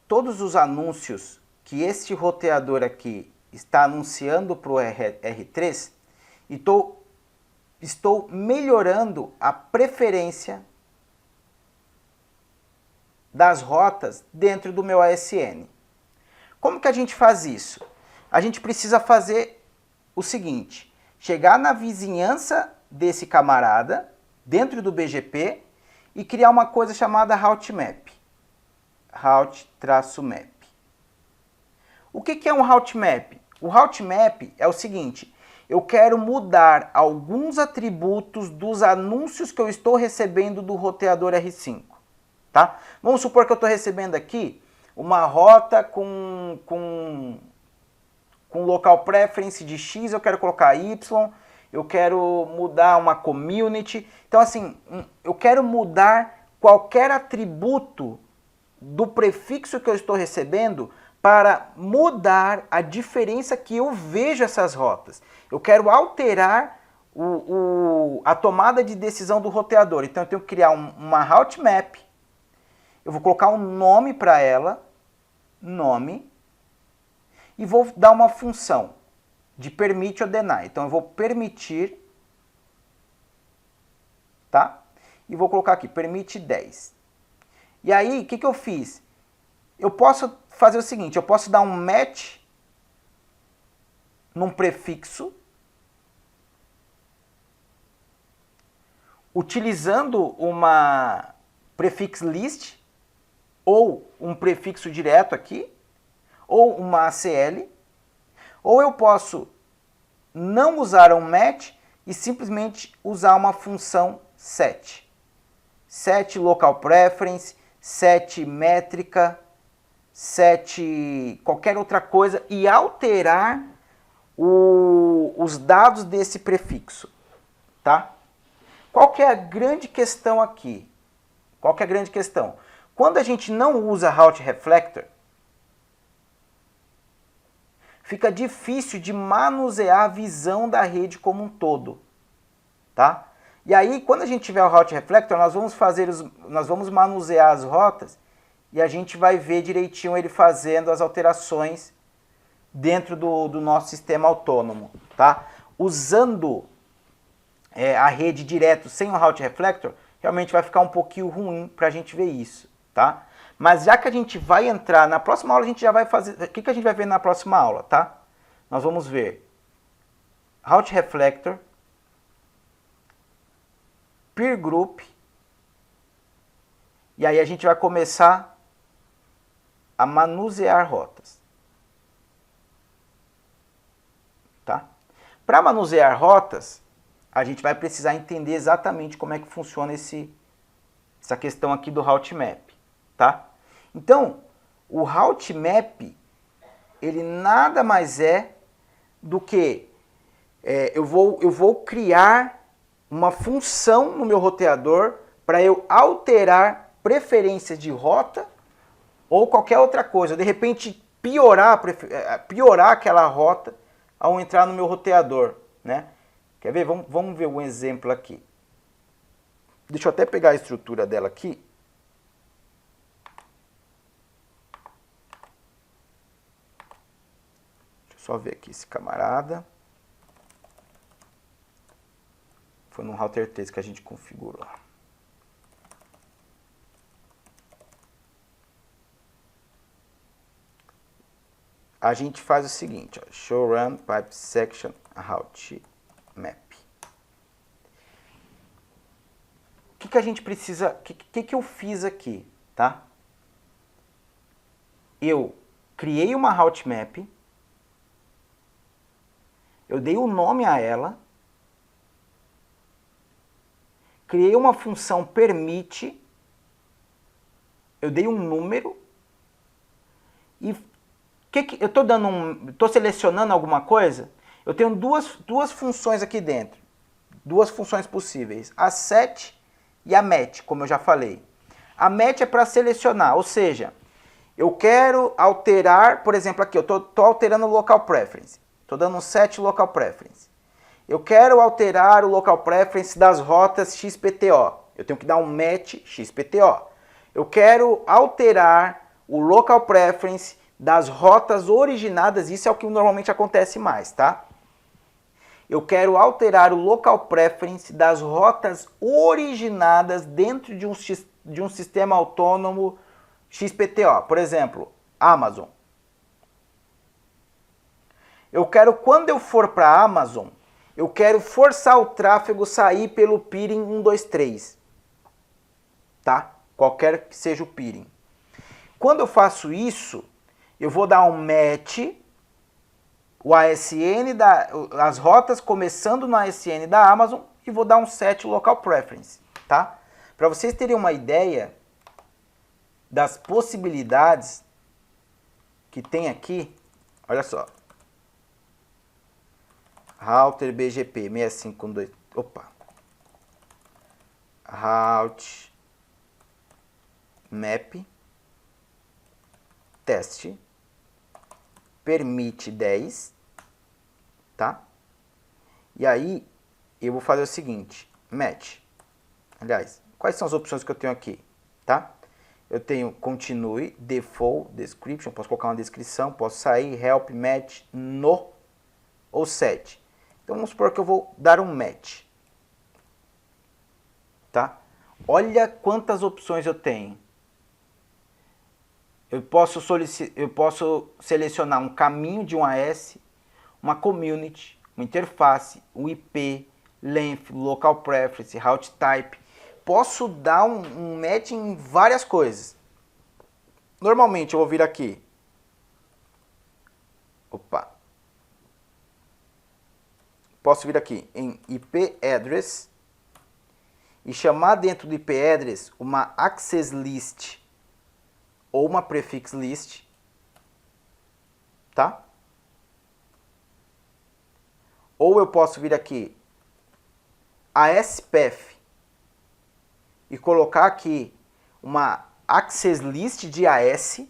todos os anúncios que este roteador aqui está anunciando para o R3 e estou melhorando a preferência das rotas dentro do meu ASN. Como que a gente faz isso? A gente precisa fazer o seguinte, chegar na vizinhança desse camarada, dentro do BGP, e criar uma coisa chamada routemap. Route-map. O que é um routemap? O routemap é o seguinte, eu quero mudar alguns atributos dos anúncios que eu estou recebendo do roteador R5. Tá? Vamos supor que eu estou recebendo aqui uma rota com local preference de X, eu quero colocar Y, eu quero mudar uma community. Então, assim, eu quero mudar qualquer atributo do prefixo que eu estou recebendo para mudar a diferença que eu vejo essas rotas. Eu quero alterar a tomada de decisão do roteador. Então, eu tenho que criar uma routemap. Eu vou colocar um nome para ela, nome, e vou dar uma função de permit ou deny. Então, eu vou permitir, tá? E vou colocar aqui, permite 10. E aí, o que eu fiz? Eu posso fazer o seguinte, eu posso dar um match num prefixo, utilizando uma prefix list, ou um prefixo direto aqui, ou uma ACL, ou eu posso não usar um match e simplesmente usar uma função set. Set local preference, set métrica, set qualquer outra coisa e alterar os dados desse prefixo, tá? Qual que é a grande questão aqui? Qual que é a grande questão? Quando a gente não usa route reflector, fica difícil de manusear a visão da rede como um todo, tá? E aí, quando a gente tiver o route reflector, nós vamos manusear as rotas e a gente vai ver direitinho ele fazendo as alterações dentro do nosso sistema autônomo, tá? Usando a rede direto sem o Route Reflector, realmente vai ficar um pouquinho ruim para a gente ver isso, tá? Mas já que a gente vai entrar, na próxima aula a gente já vai fazer, o que a gente vai ver na próxima aula, tá? Nós vamos ver Route Reflector, Peer Group, e aí a gente vai começar a manusear rotas. Tá? Para manusear rotas, a gente vai precisar entender exatamente como é que funciona essa questão aqui do Route Map. Tá? Então, o Route Map, ele nada mais é do que eu vou criar uma função no meu roteador para eu alterar preferências de rota ou qualquer outra coisa. De repente, piorar aquela rota ao entrar no meu roteador. Né? Quer ver? Vamos ver um exemplo aqui. Deixa eu até pegar a estrutura dela aqui. Deixa eu só ver aqui esse camarada. Foi no router 3 que a gente configurou. A gente faz o seguinte, ó, show run pipe section route map. O que a gente precisa, que eu fiz aqui, tá? Eu criei uma route map, eu dei um nome a ela, criei uma função permit, eu dei um número e eu estou selecionando alguma coisa. Eu tenho duas funções aqui dentro, duas funções possíveis, a set e a match, como eu já falei. A match é para selecionar, ou seja, eu quero alterar, por exemplo, aqui eu estou alterando o local preference, estou dando um set local preference. Eu quero alterar o local preference das rotas XPTO. Eu tenho que dar um match XPTO. Eu quero alterar o local preference das rotas originadas. Isso é o que normalmente acontece mais, tá? Eu quero alterar o local preference das rotas originadas dentro de um sistema autônomo XPTO. Por exemplo, Amazon. Eu quero, quando eu for para a Amazon, eu quero forçar o tráfego sair pelo peering 123, tá? Qualquer que seja o peering. Quando eu faço isso, eu vou dar um match, o ASN, as rotas começando no ASN da Amazon, e vou dar um set local preference, tá? Para vocês terem uma ideia das possibilidades que tem aqui, olha só. Router BGP 6512. Opa. Route Map teste permite 10, tá? E aí eu vou fazer o seguinte, match. Aliás, quais são as opções que eu tenho aqui, tá? Eu tenho continue, default, description, posso colocar uma descrição, posso sair, help, match, no ou set. Então vamos supor que eu vou dar um match, tá? Olha quantas opções eu tenho. Eu posso selecionar um caminho de um AS, uma community, uma interface, um IP, length, local preference, route type. Posso dar um match em várias coisas. Normalmente eu vou vir aqui. Opa. Posso vir aqui em IP address e chamar dentro do IP address uma access list ou uma prefix list, tá? Ou eu posso vir aqui ASPath e colocar aqui uma access list de AS,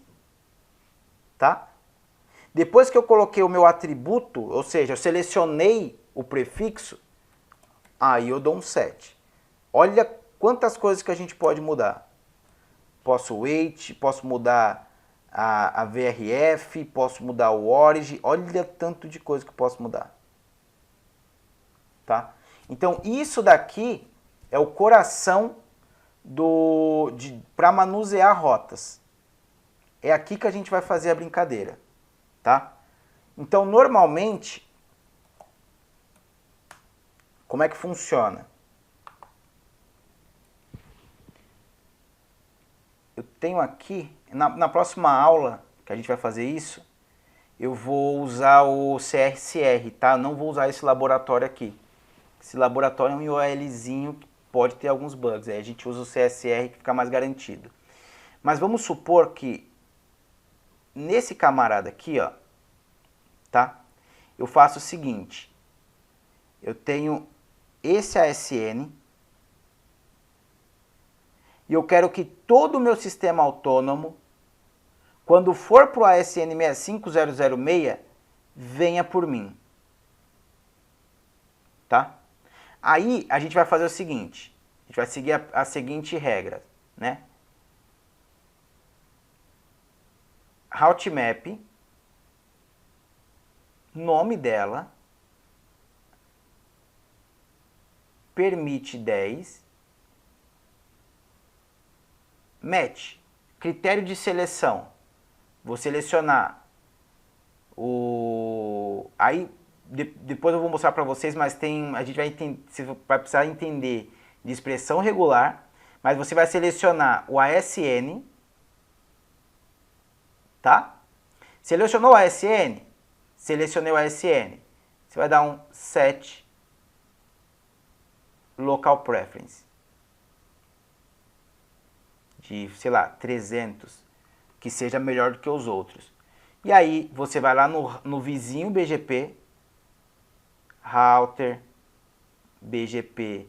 tá? Depois que eu coloquei o meu atributo, ou seja, eu selecionei o prefixo, aí eu dou um set. Olha quantas coisas que a gente pode mudar. posso wait, posso mudar a VRF, posso mudar o origin, olha tanto de coisa que eu posso mudar. Tá? Então isso daqui é o coração para manusear rotas. É aqui que a gente vai fazer a brincadeira. Tá? Então normalmente, como é que funciona? Eu tenho aqui, na próxima aula que a gente vai fazer isso, eu vou usar o CRCR, tá? Eu não vou usar esse laboratório aqui. Esse laboratório é um URLzinho que pode ter alguns bugs. Aí a gente usa o CSR que fica mais garantido. Mas vamos supor que nesse camarada aqui, ó, tá? Eu faço o seguinte. Eu tenho esse ASN e eu quero que todo o meu sistema autônomo, quando for para o ASN 65006, venha por mim. Tá? Aí a gente vai fazer o seguinte, a gente vai seguir a seguinte regra, né? Route map, nome dela, permite 10, match, critério de seleção. Vou selecionar o... Aí, depois eu vou mostrar para vocês, mas a gente vai precisar entender de expressão regular, mas você vai selecionar o ASN, tá? Selecionou o ASN? Selecionei o ASN. Você vai dar um set local preference de, sei lá, 300, que seja melhor do que os outros. E aí você vai lá no vizinho BGP, router BGP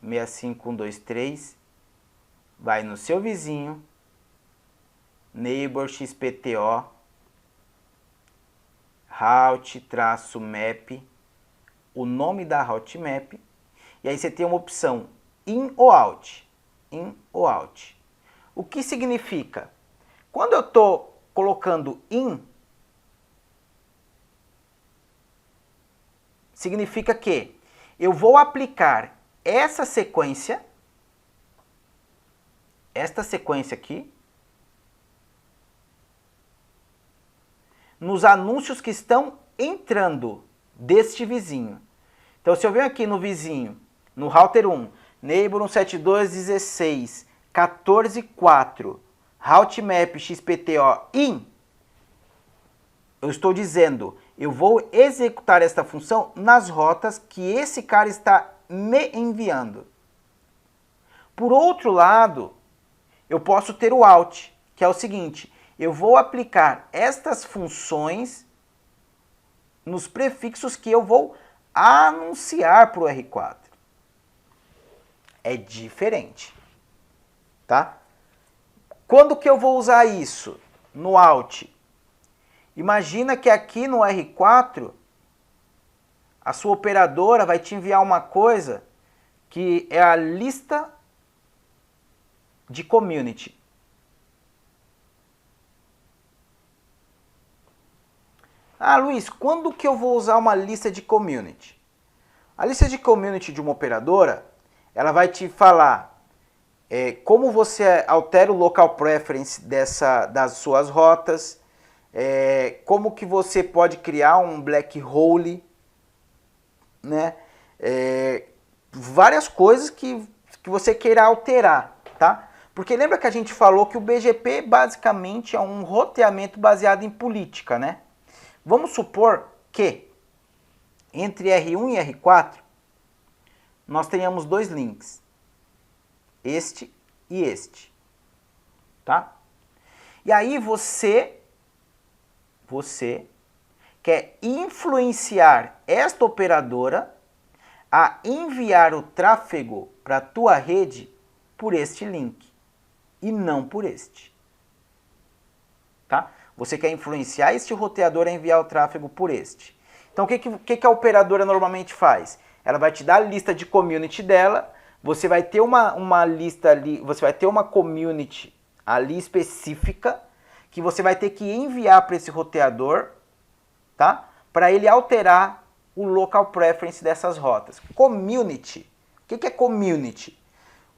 65123, vai no seu vizinho, neighbor XPTO, route-map, o nome da route map, e aí você tem uma opção in ou out. In ou out. O que significa? Quando eu estou colocando in, significa que eu vou aplicar esta sequência aqui, nos anúncios que estão entrando deste vizinho. Então, se eu venho aqui no vizinho, no router 1, neighbor 172.16.14.4, route map XPTO in, eu estou dizendo, eu vou executar esta função nas rotas que esse cara está me enviando. Por outro lado, eu posso ter o out, que é o seguinte, eu vou aplicar estas funções nos prefixos que eu vou anunciar para o R4. É diferente, tá? Quando que eu vou usar isso? No out. Imagina que aqui no R4, a sua operadora vai te enviar uma coisa que é a lista de community. Ah, Luiz, quando que eu vou usar uma lista de community? A lista de community de uma operadora, ela vai te falar como você altera o local preference das suas rotas, como que você pode criar um black hole, né? Várias coisas que você queira alterar, tá? Porque lembra que a gente falou que o BGP basicamente é um roteamento baseado em política, né? Vamos supor que entre R1 e R4 nós tenhamos dois links, este e este, tá? E aí você quer influenciar esta operadora a enviar o tráfego para a tua rede por este link e não por este, tá? Você quer influenciar este roteador a enviar o tráfego por este. Então o que a operadora normalmente faz? Ela vai te dar a lista de community dela, você vai ter uma lista ali, você vai ter uma community ali específica que você vai ter que enviar para esse roteador, tá? Para ele alterar o local preference dessas rotas. Community. O que é community?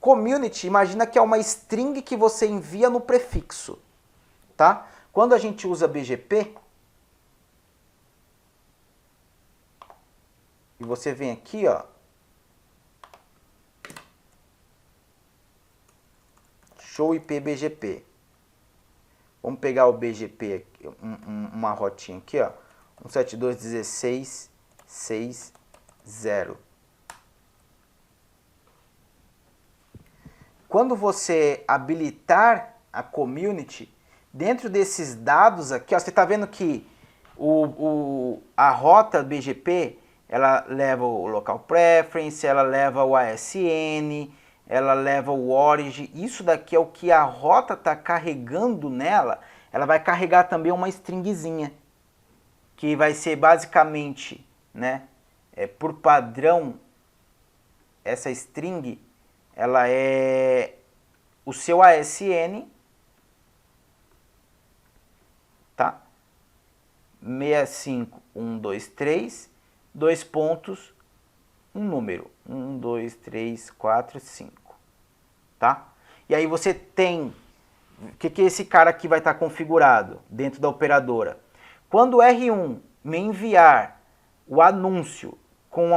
Community, imagina que é uma string que você envia no prefixo, tá? Quando a gente usa BGP, e você vem aqui, ó, show IP BGP. Vamos pegar o BGP, uma rotinha aqui, ó, 172.16.6.0. Quando você habilitar a community, dentro desses dados aqui, ó, você está vendo que a rota BGP, ela leva o local preference, ela leva o ASN, ela leva o origin. Isso daqui é o que a rota está carregando nela. Ela vai carregar também uma stringzinha, que vai ser basicamente, né, por padrão, essa string, ela é o seu ASN, tá? 65123, dois pontos, um número, 1, 2, 3, 4, 5, tá? E aí você tem, o que esse cara aqui vai estar configurado dentro da operadora? Quando o R1 me enviar o anúncio com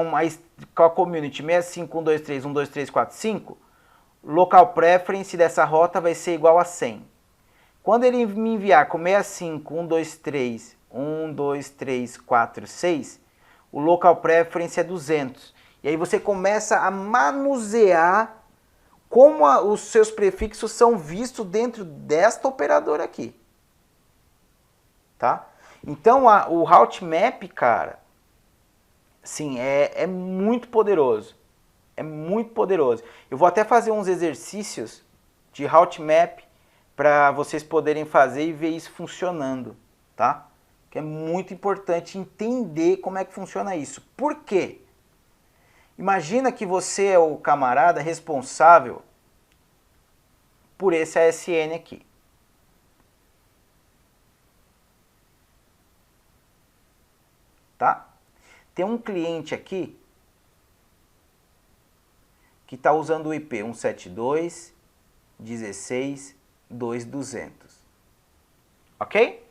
a community 65123.123.45, local preference dessa rota vai ser igual a 100. Quando ele me enviar com 65.123.123.46, o local preference é 200. E aí você começa a manusear como os seus prefixos são vistos dentro desta operadora aqui. Tá? Então o route map, cara, sim, é muito poderoso. É muito poderoso. Eu vou até fazer uns exercícios de route map para vocês poderem fazer e ver isso funcionando, tá? Que é muito importante entender como é que funciona isso. Por quê? Imagina que você é o camarada responsável por esse ASN aqui. Tá? Tem um cliente aqui que está usando o IP 172.16.2.200. Ok?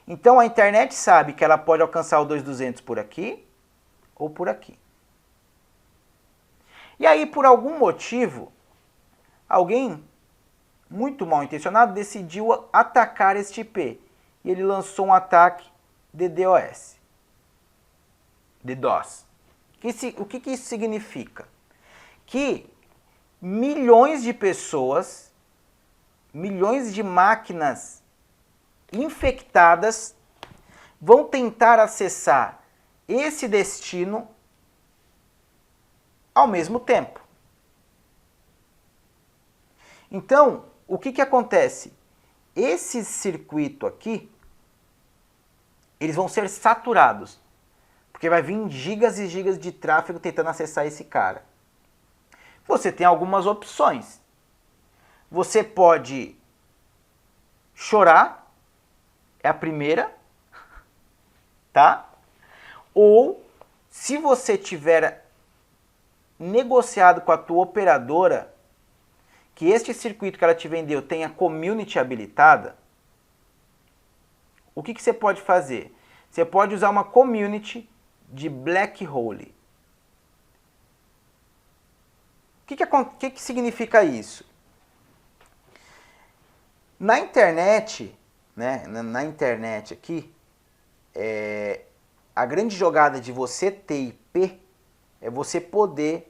Então a internet sabe que ela pode alcançar o 2.200 por aqui ou por aqui. E aí, por algum motivo, alguém muito mal intencionado decidiu atacar este IP. E ele lançou um ataque DDoS. DDoS. O que isso significa? Que milhões de pessoas, milhões de máquinas infectadas vão tentar acessar esse destino ao mesmo tempo. Então, o que acontece? Esse circuito aqui, eles vão ser saturados, porque vai vir gigas e gigas de tráfego tentando acessar esse cara. Você tem algumas opções. Você pode chorar, é a primeira, tá? Ou, se você tiver negociado com a tua operadora que este circuito que ela te vendeu tenha community habilitada, o que você pode fazer? Você pode usar uma community de black hole. O que significa isso? Na internet, né, na internet aqui, a grande jogada de você ter IP é você poder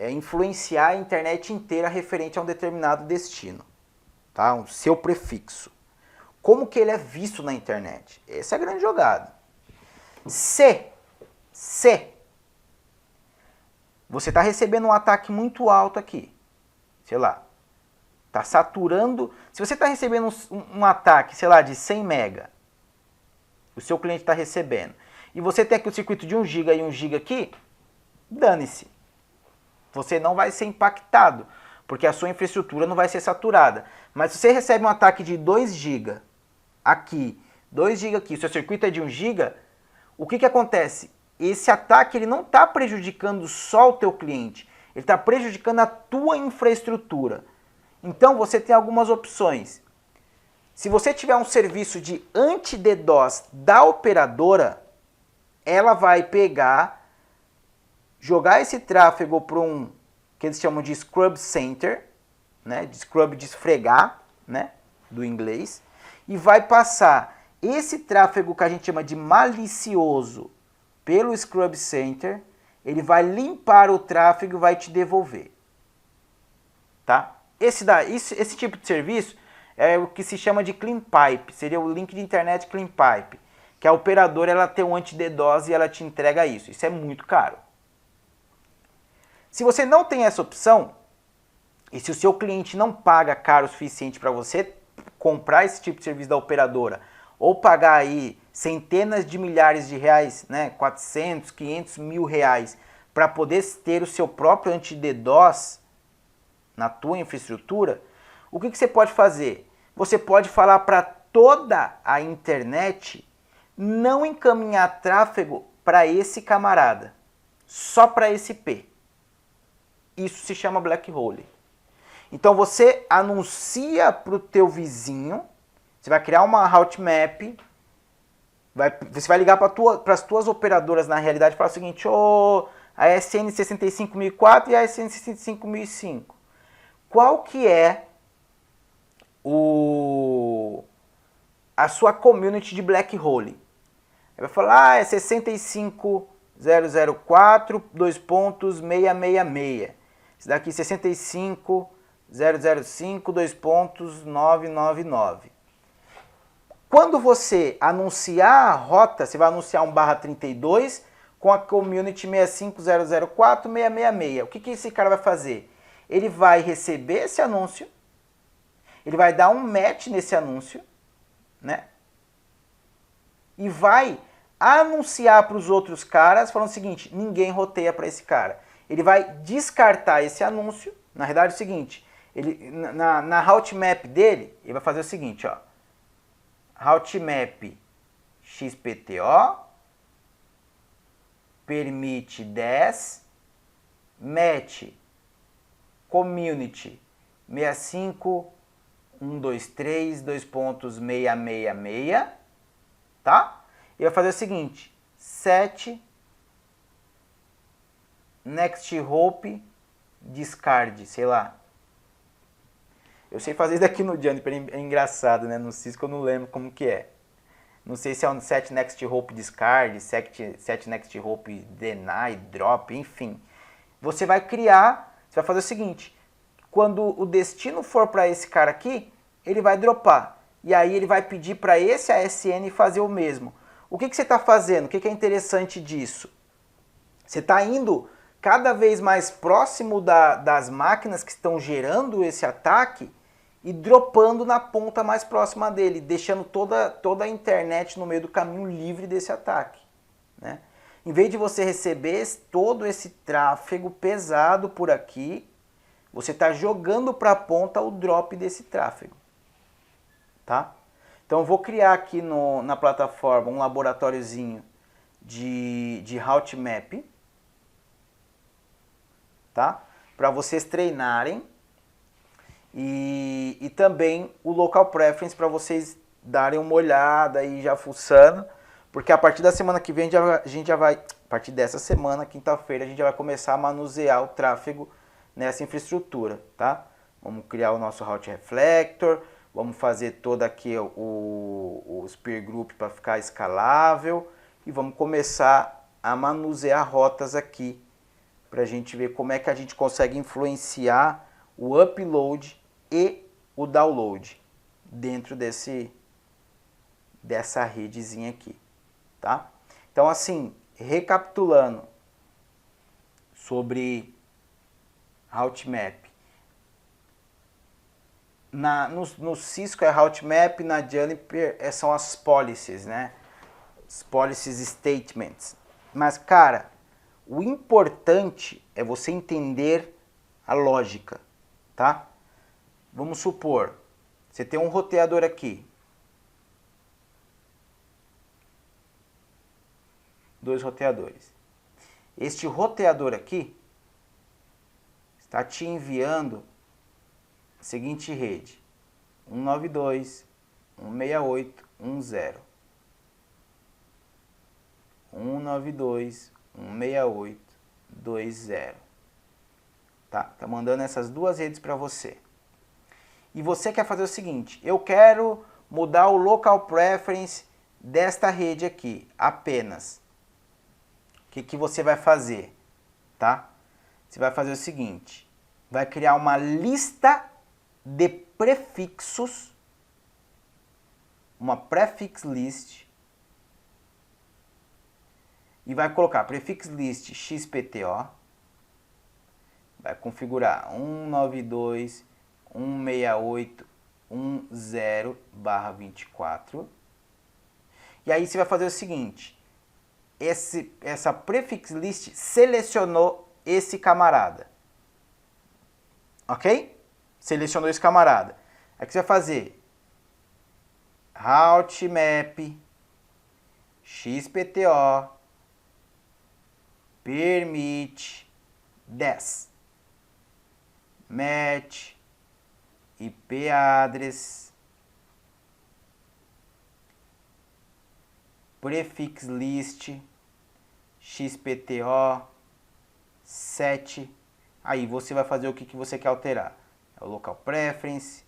influenciar a internet inteira referente a um determinado destino, tá? O seu prefixo. Como que ele é visto na internet? Essa é a grande jogada. Se você está recebendo um ataque muito alto aqui, sei lá, está saturando. Se você está recebendo um ataque, sei lá, de 100 mega, o seu cliente está recebendo, e você tem aqui o circuito de 1 GB e 1 GB aqui, dane-se. Você não vai ser impactado, porque a sua infraestrutura não vai ser saturada. Mas se você recebe um ataque de 2 GB aqui, 2 GB aqui, seu circuito é de 1 GB, o que acontece? Esse ataque ele não está prejudicando só o teu cliente, ele está prejudicando a tua infraestrutura. Então você tem algumas opções. Se você tiver um serviço de anti-DDoS da operadora, ela vai pegar, jogar esse tráfego para um que eles chamam de Scrub Center, né, de scrub de esfregar, né, do inglês, e vai passar esse tráfego que a gente chama de malicioso pelo Scrub Center, ele vai limpar o tráfego e vai te devolver. Tá? Esse tipo de serviço é o que se chama de Clean Pipe, seria o link de internet Clean Pipe, que a operadora ela tem um anti-DDoS e ela te entrega isso. Isso é muito caro. Se você não tem essa opção, e se o seu cliente não paga caro o suficiente para você comprar esse tipo de serviço da operadora, ou pagar aí centenas de milhares de reais, né, 400, 500 mil reais, para poder ter o seu próprio anti-DDoS na tua infraestrutura, o que você pode fazer? Você pode falar para toda a internet não encaminhar tráfego para esse camarada, só para esse IP. Isso se chama black hole. Então você anuncia para o teu vizinho, você vai criar uma route map, você vai ligar para as tuas operadoras na realidade e falar o seguinte, a SN 65004 e a SN 65005. Qual que é a sua community de black hole? Ele vai falar, é 65004.666. Esse daqui 65005.999. Quando você anunciar a rota, você vai anunciar um /32 com a community 65004.666. O que esse cara vai fazer? Ele vai receber esse anúncio, ele vai dar um match nesse anúncio, né? E vai anunciar para os outros caras falando o seguinte, ninguém roteia para esse cara. Ele vai descartar esse anúncio, na verdade é o seguinte, ele, na route map dele, ele vai fazer o seguinte, ó, route map XPTO, permite 10, match community 65.123.2.666, tá? E vai fazer o seguinte, set next hope discard, sei lá. Eu sei fazer isso daqui no Juniper, é engraçado, né? No Cisco eu não lembro como que é. Não sei se é um set next hope discard, set next hope deny, drop, enfim. Você vai criar, você vai fazer o seguinte, quando o destino for para esse cara aqui, ele vai dropar. E aí ele vai pedir para esse ASN fazer o mesmo. O que você está fazendo? O que é interessante disso? Você está indo cada vez mais próximo das máquinas que estão gerando esse ataque e dropando na ponta mais próxima dele, deixando toda a internet no meio do caminho livre desse ataque, né? Em vez de você receber todo esse tráfego pesado por aqui, você está jogando para a ponta o drop desse tráfego, tá? Então eu vou criar aqui na plataforma um laboratóriozinho de route map, tá? Para vocês treinarem e também o local preference para vocês darem uma olhada e já fuçando, porque a partir da semana que vem a gente já vai, a partir dessa semana, quinta-feira, a gente já vai começar a manusear o tráfego nessa infraestrutura, tá? Vamos criar o nosso route reflector, vamos fazer todo aqui o spear group para ficar escalável e vamos começar a manusear rotas aqui para a gente ver como é que a gente consegue influenciar o upload e o download dentro dessa redezinha aqui, tá? Então assim, recapitulando sobre route map, no Cisco é route map, na Juniper são as policies, né? As policies statements. Mas cara, o importante é você entender a lógica, tá? Vamos supor, você tem um roteador aqui. 2 roteadores. Este roteador aqui está te enviando a seguinte rede: 192, 168, 10. 192, 168, 20. Tá? Tá mandando essas duas redes para você. E você quer fazer o seguinte: eu quero mudar o local preference desta rede aqui, apenas. O que você vai fazer? Tá? Você vai fazer o seguinte: vai criar uma lista de prefixos, uma prefix list, e vai colocar prefix list XPTO, vai configurar 192.168.10/24, e aí você vai fazer o seguinte: essa prefix list selecionou esse camarada, ok? Selecionou esse camarada. Aí que você vai fazer route map XPTO permit 10 match IP address prefix list XPTO 7. Aí você vai fazer o que você quer alterar. É o local preference,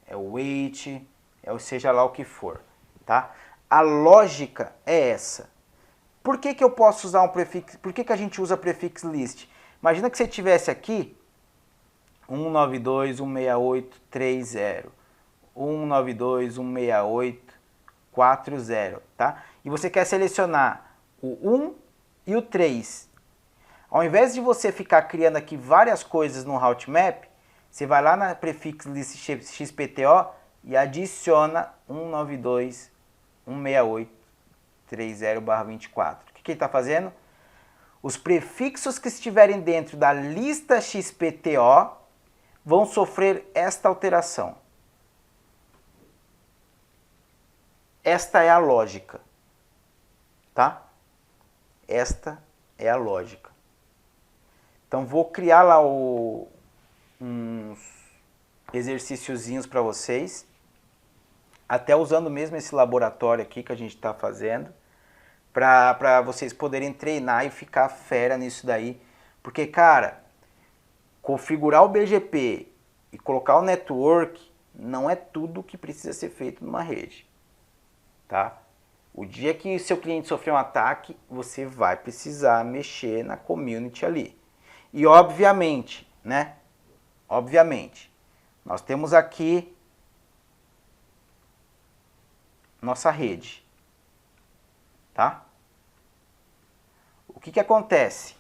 é o weight, é o seja lá o que for, tá? A lógica é essa. Por que eu posso usar um prefix? Por que a gente usa prefix list? Imagina que você tivesse aqui 192.168.30, 192.168.40, tá? E você quer selecionar o 1 e o 3. Ao invés de você ficar criando aqui várias coisas no route map, você vai lá na prefix list XPTO e adiciona 192.168.30/24. O que ele está fazendo? Os prefixos que estiverem dentro da lista XPTO vão sofrer esta alteração. Esta é a lógica, tá? Esta é a lógica. Então vou criar lá uns exercíciozinhos para vocês, até usando mesmo esse laboratório aqui que a gente está fazendo, para vocês poderem treinar e ficar fera nisso daí. Porque, cara, configurar o BGP e colocar o network não é tudo que precisa ser feito numa rede, tá? O dia que seu cliente sofrer um ataque, você vai precisar mexer na community ali. E obviamente, né? Obviamente, nós temos aqui nossa rede, tá? O que acontece?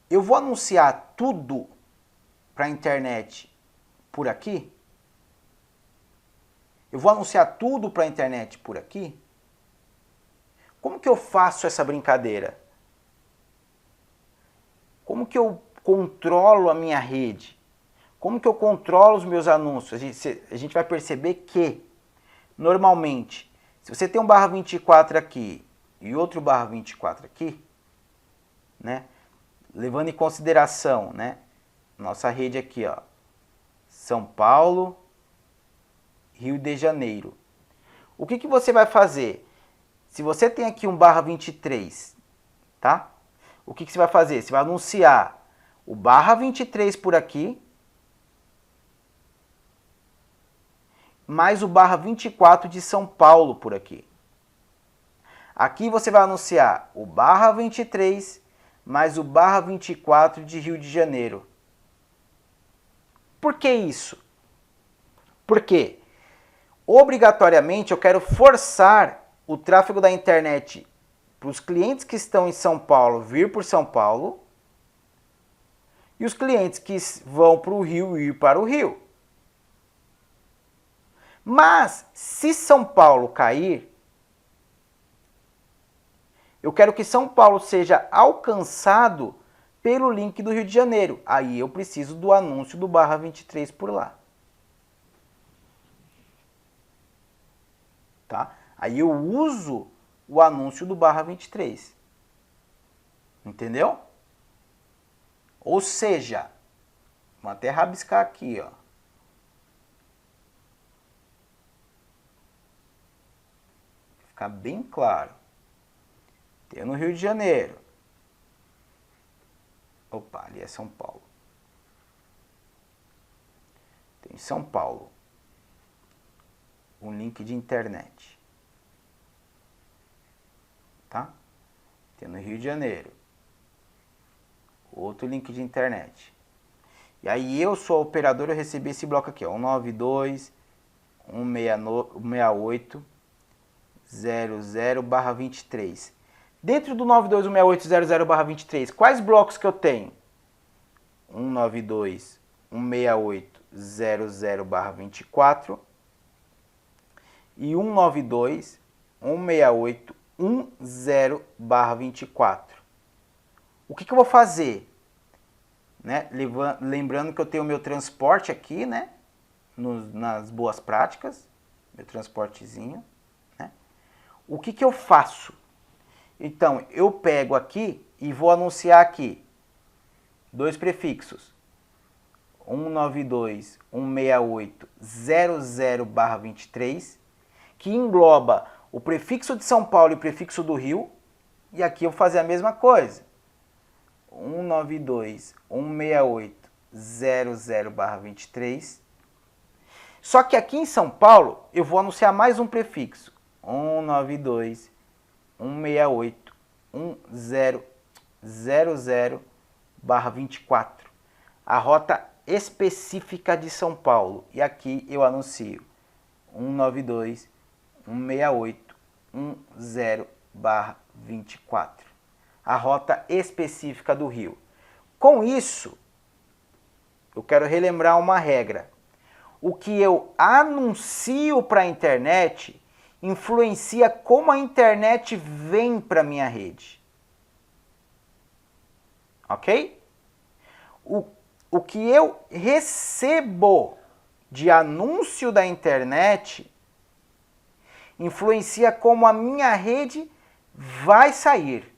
Eu vou anunciar tudo para a internet por aqui? Eu vou anunciar tudo para a internet por aqui? Como que eu faço essa brincadeira? Como que eu controlo a minha rede? Como que eu controlo os meus anúncios? A gente vai perceber que, normalmente, se você tem um /24 aqui e outro /24 aqui, né? Levando em consideração, né? Nossa rede aqui, ó, São Paulo, Rio de Janeiro. O que você vai fazer? Se você tem aqui um /23, tá? O que você vai fazer? Você vai anunciar o /23 por aqui, mais o /24 de São Paulo por aqui. Aqui você vai anunciar o /23 mais o /24 de Rio de Janeiro. Por que isso? Porque obrigatoriamente eu quero forçar o tráfego da internet para os clientes que estão em São Paulo vir por São Paulo e os clientes que vão para o Rio ir para o Rio. Mas se São Paulo cair, eu quero que São Paulo seja alcançado pelo link do Rio de Janeiro. Aí eu preciso do anúncio do barra 23 por lá. Tá? Aí eu uso o anúncio do barra 23. Entendeu? Ou seja, vou até rabiscar aqui, ó. Ficar bem claro. Tem no Rio de Janeiro. Opa, ali é São Paulo. Tem São Paulo. Um link de internet. Tá? Tem no Rio de Janeiro. Outro link de internet. E aí eu sou a operadora, eu recebi esse bloco aqui, ó, 192.168.00/23. Dentro do 192.168.00/23, quais blocos que eu tenho? 192.168.00/24 e 192.168.10/24. O que eu vou fazer? Né? Lembrando que eu tenho o meu transporte aqui, né? Nas boas práticas, meu transportezinho. Né? O que eu faço? Então, eu pego aqui e vou anunciar aqui dois prefixos. 192.168.00/23, que engloba o prefixo de São Paulo e o prefixo do Rio. E aqui eu vou fazer a mesma coisa. 192.168.00/23. Só que aqui em São Paulo eu vou anunciar mais um prefixo. 192.168.1000/24. A rota específica de São Paulo. E aqui eu anuncio 192.168.10/24. A rota específica do Rio. Com isso, eu quero relembrar uma regra. O que eu anuncio para a internet influencia como a internet vem para a minha rede. Ok? O que eu recebo de anúncio da internet influencia como a minha rede vai sair.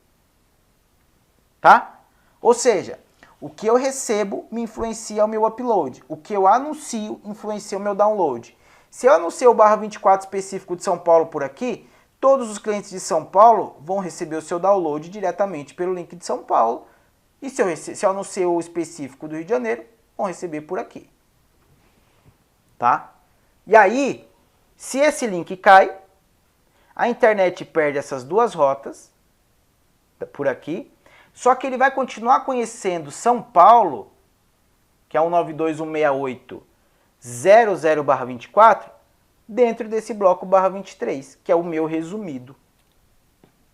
Tá? Ou seja, o que eu recebo me influencia o meu upload. O que eu anuncio influencia o meu download. Se eu anunciar o barra 24 específico de São Paulo por aqui, todos os clientes de São Paulo vão receber o seu download diretamente pelo link de São Paulo. E se eu anunciar o específico do Rio de Janeiro, vão receber por aqui. Tá? E aí, se esse link cai, a internet perde essas duas rotas por aqui. Só que ele vai continuar conhecendo São Paulo, que é o 192.168.00/24, dentro desse bloco barra 23, que é o meu resumido.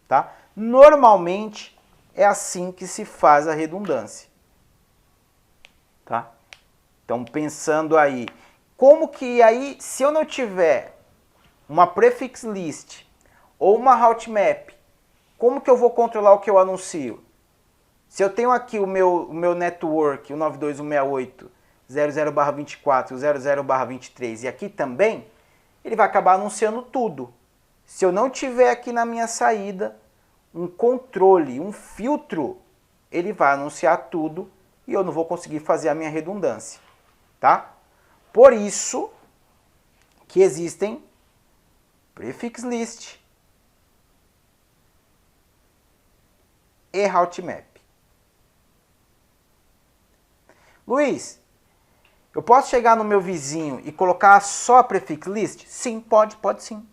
Tá? Normalmente é assim que se faz a redundância. Tá? Então, pensando aí, como que aí, se eu não tiver uma prefix list ou uma route map, como que eu vou controlar o que eu anuncio? Se eu tenho aqui o meu network, o 92168.00/24, o 00/23 e aqui também, ele vai acabar anunciando tudo. Se eu não tiver aqui na minha saída um controle, um filtro, ele vai anunciar tudo e eu não vou conseguir fazer a minha redundância. Tá? Por isso que existem prefix list e route map. Luiz, eu posso chegar no meu vizinho e colocar só a prefix list? Sim, pode sim.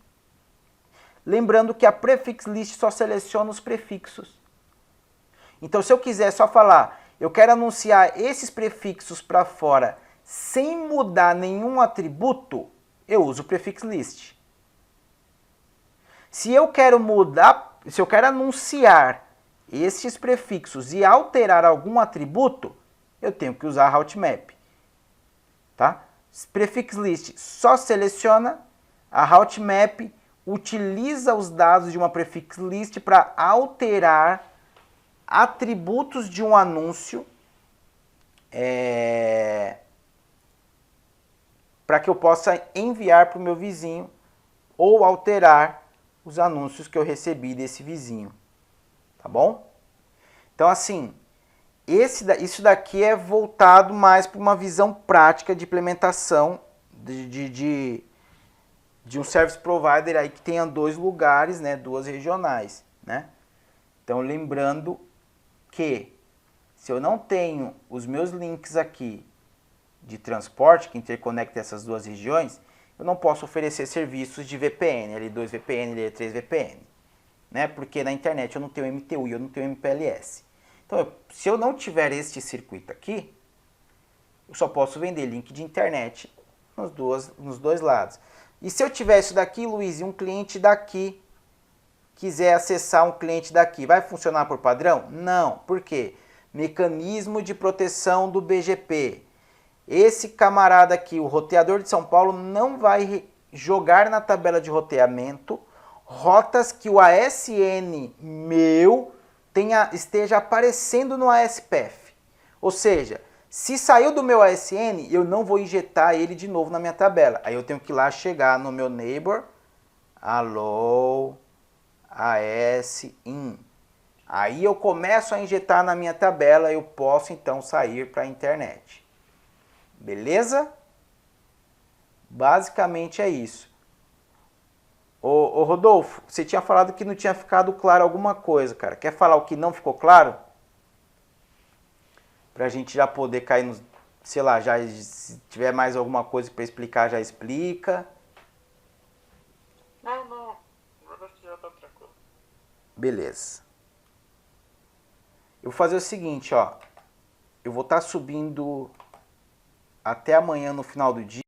Lembrando que a prefix list só seleciona os prefixos. Então, se eu quiser só falar, eu quero anunciar esses prefixos para fora sem mudar nenhum atributo, eu uso o prefix list. Se eu quero anunciar esses prefixos e alterar algum atributo, eu tenho que usar a route map. Tá? Prefix list só seleciona, a route map utiliza os dados de uma prefix list para alterar atributos de um anúncio para que eu possa enviar para o meu vizinho ou alterar os anúncios que eu recebi desse vizinho, tá bom? Então assim, isso daqui é voltado mais para uma visão prática de implementação de um service provider aí que tenha 2 lugares, né, 2 regionais, né? Então lembrando que se eu não tenho os meus links aqui de transporte que interconectam essas 2 regiões, eu não posso oferecer serviços de VPN, L2 VPN, L3 VPN, né? Porque na internet eu não tenho MTU e eu não tenho MPLS. Então, se eu não tiver este circuito aqui, eu só posso vender link de internet nos dois lados. E se eu tiver isso daqui, Luiz, e um cliente daqui quiser acessar um cliente daqui, vai funcionar por padrão? Não. Por quê? Mecanismo de proteção do BGP. Esse camarada aqui, o roteador de São Paulo, não vai jogar na tabela de roteamento rotas que o ASN meu esteja aparecendo no ASPF. Ou seja, se saiu do meu ASN, eu não vou injetar ele de novo na minha tabela. Aí eu tenho que ir lá chegar no meu neighbor, alô, ASIN. Aí eu começo a injetar na minha tabela, eu posso então sair para a internet. Beleza? Basicamente é isso. Ô Rodolfo, você tinha falado que não tinha ficado claro alguma coisa, cara. Quer falar o que não ficou claro? Pra gente já poder cair nos... Sei lá, já, se tiver mais alguma coisa para explicar, já explica. Não. Agora acho que já tá tranquilo. Beleza. Eu vou fazer o seguinte, ó. Eu vou estar subindo até amanhã no final do dia.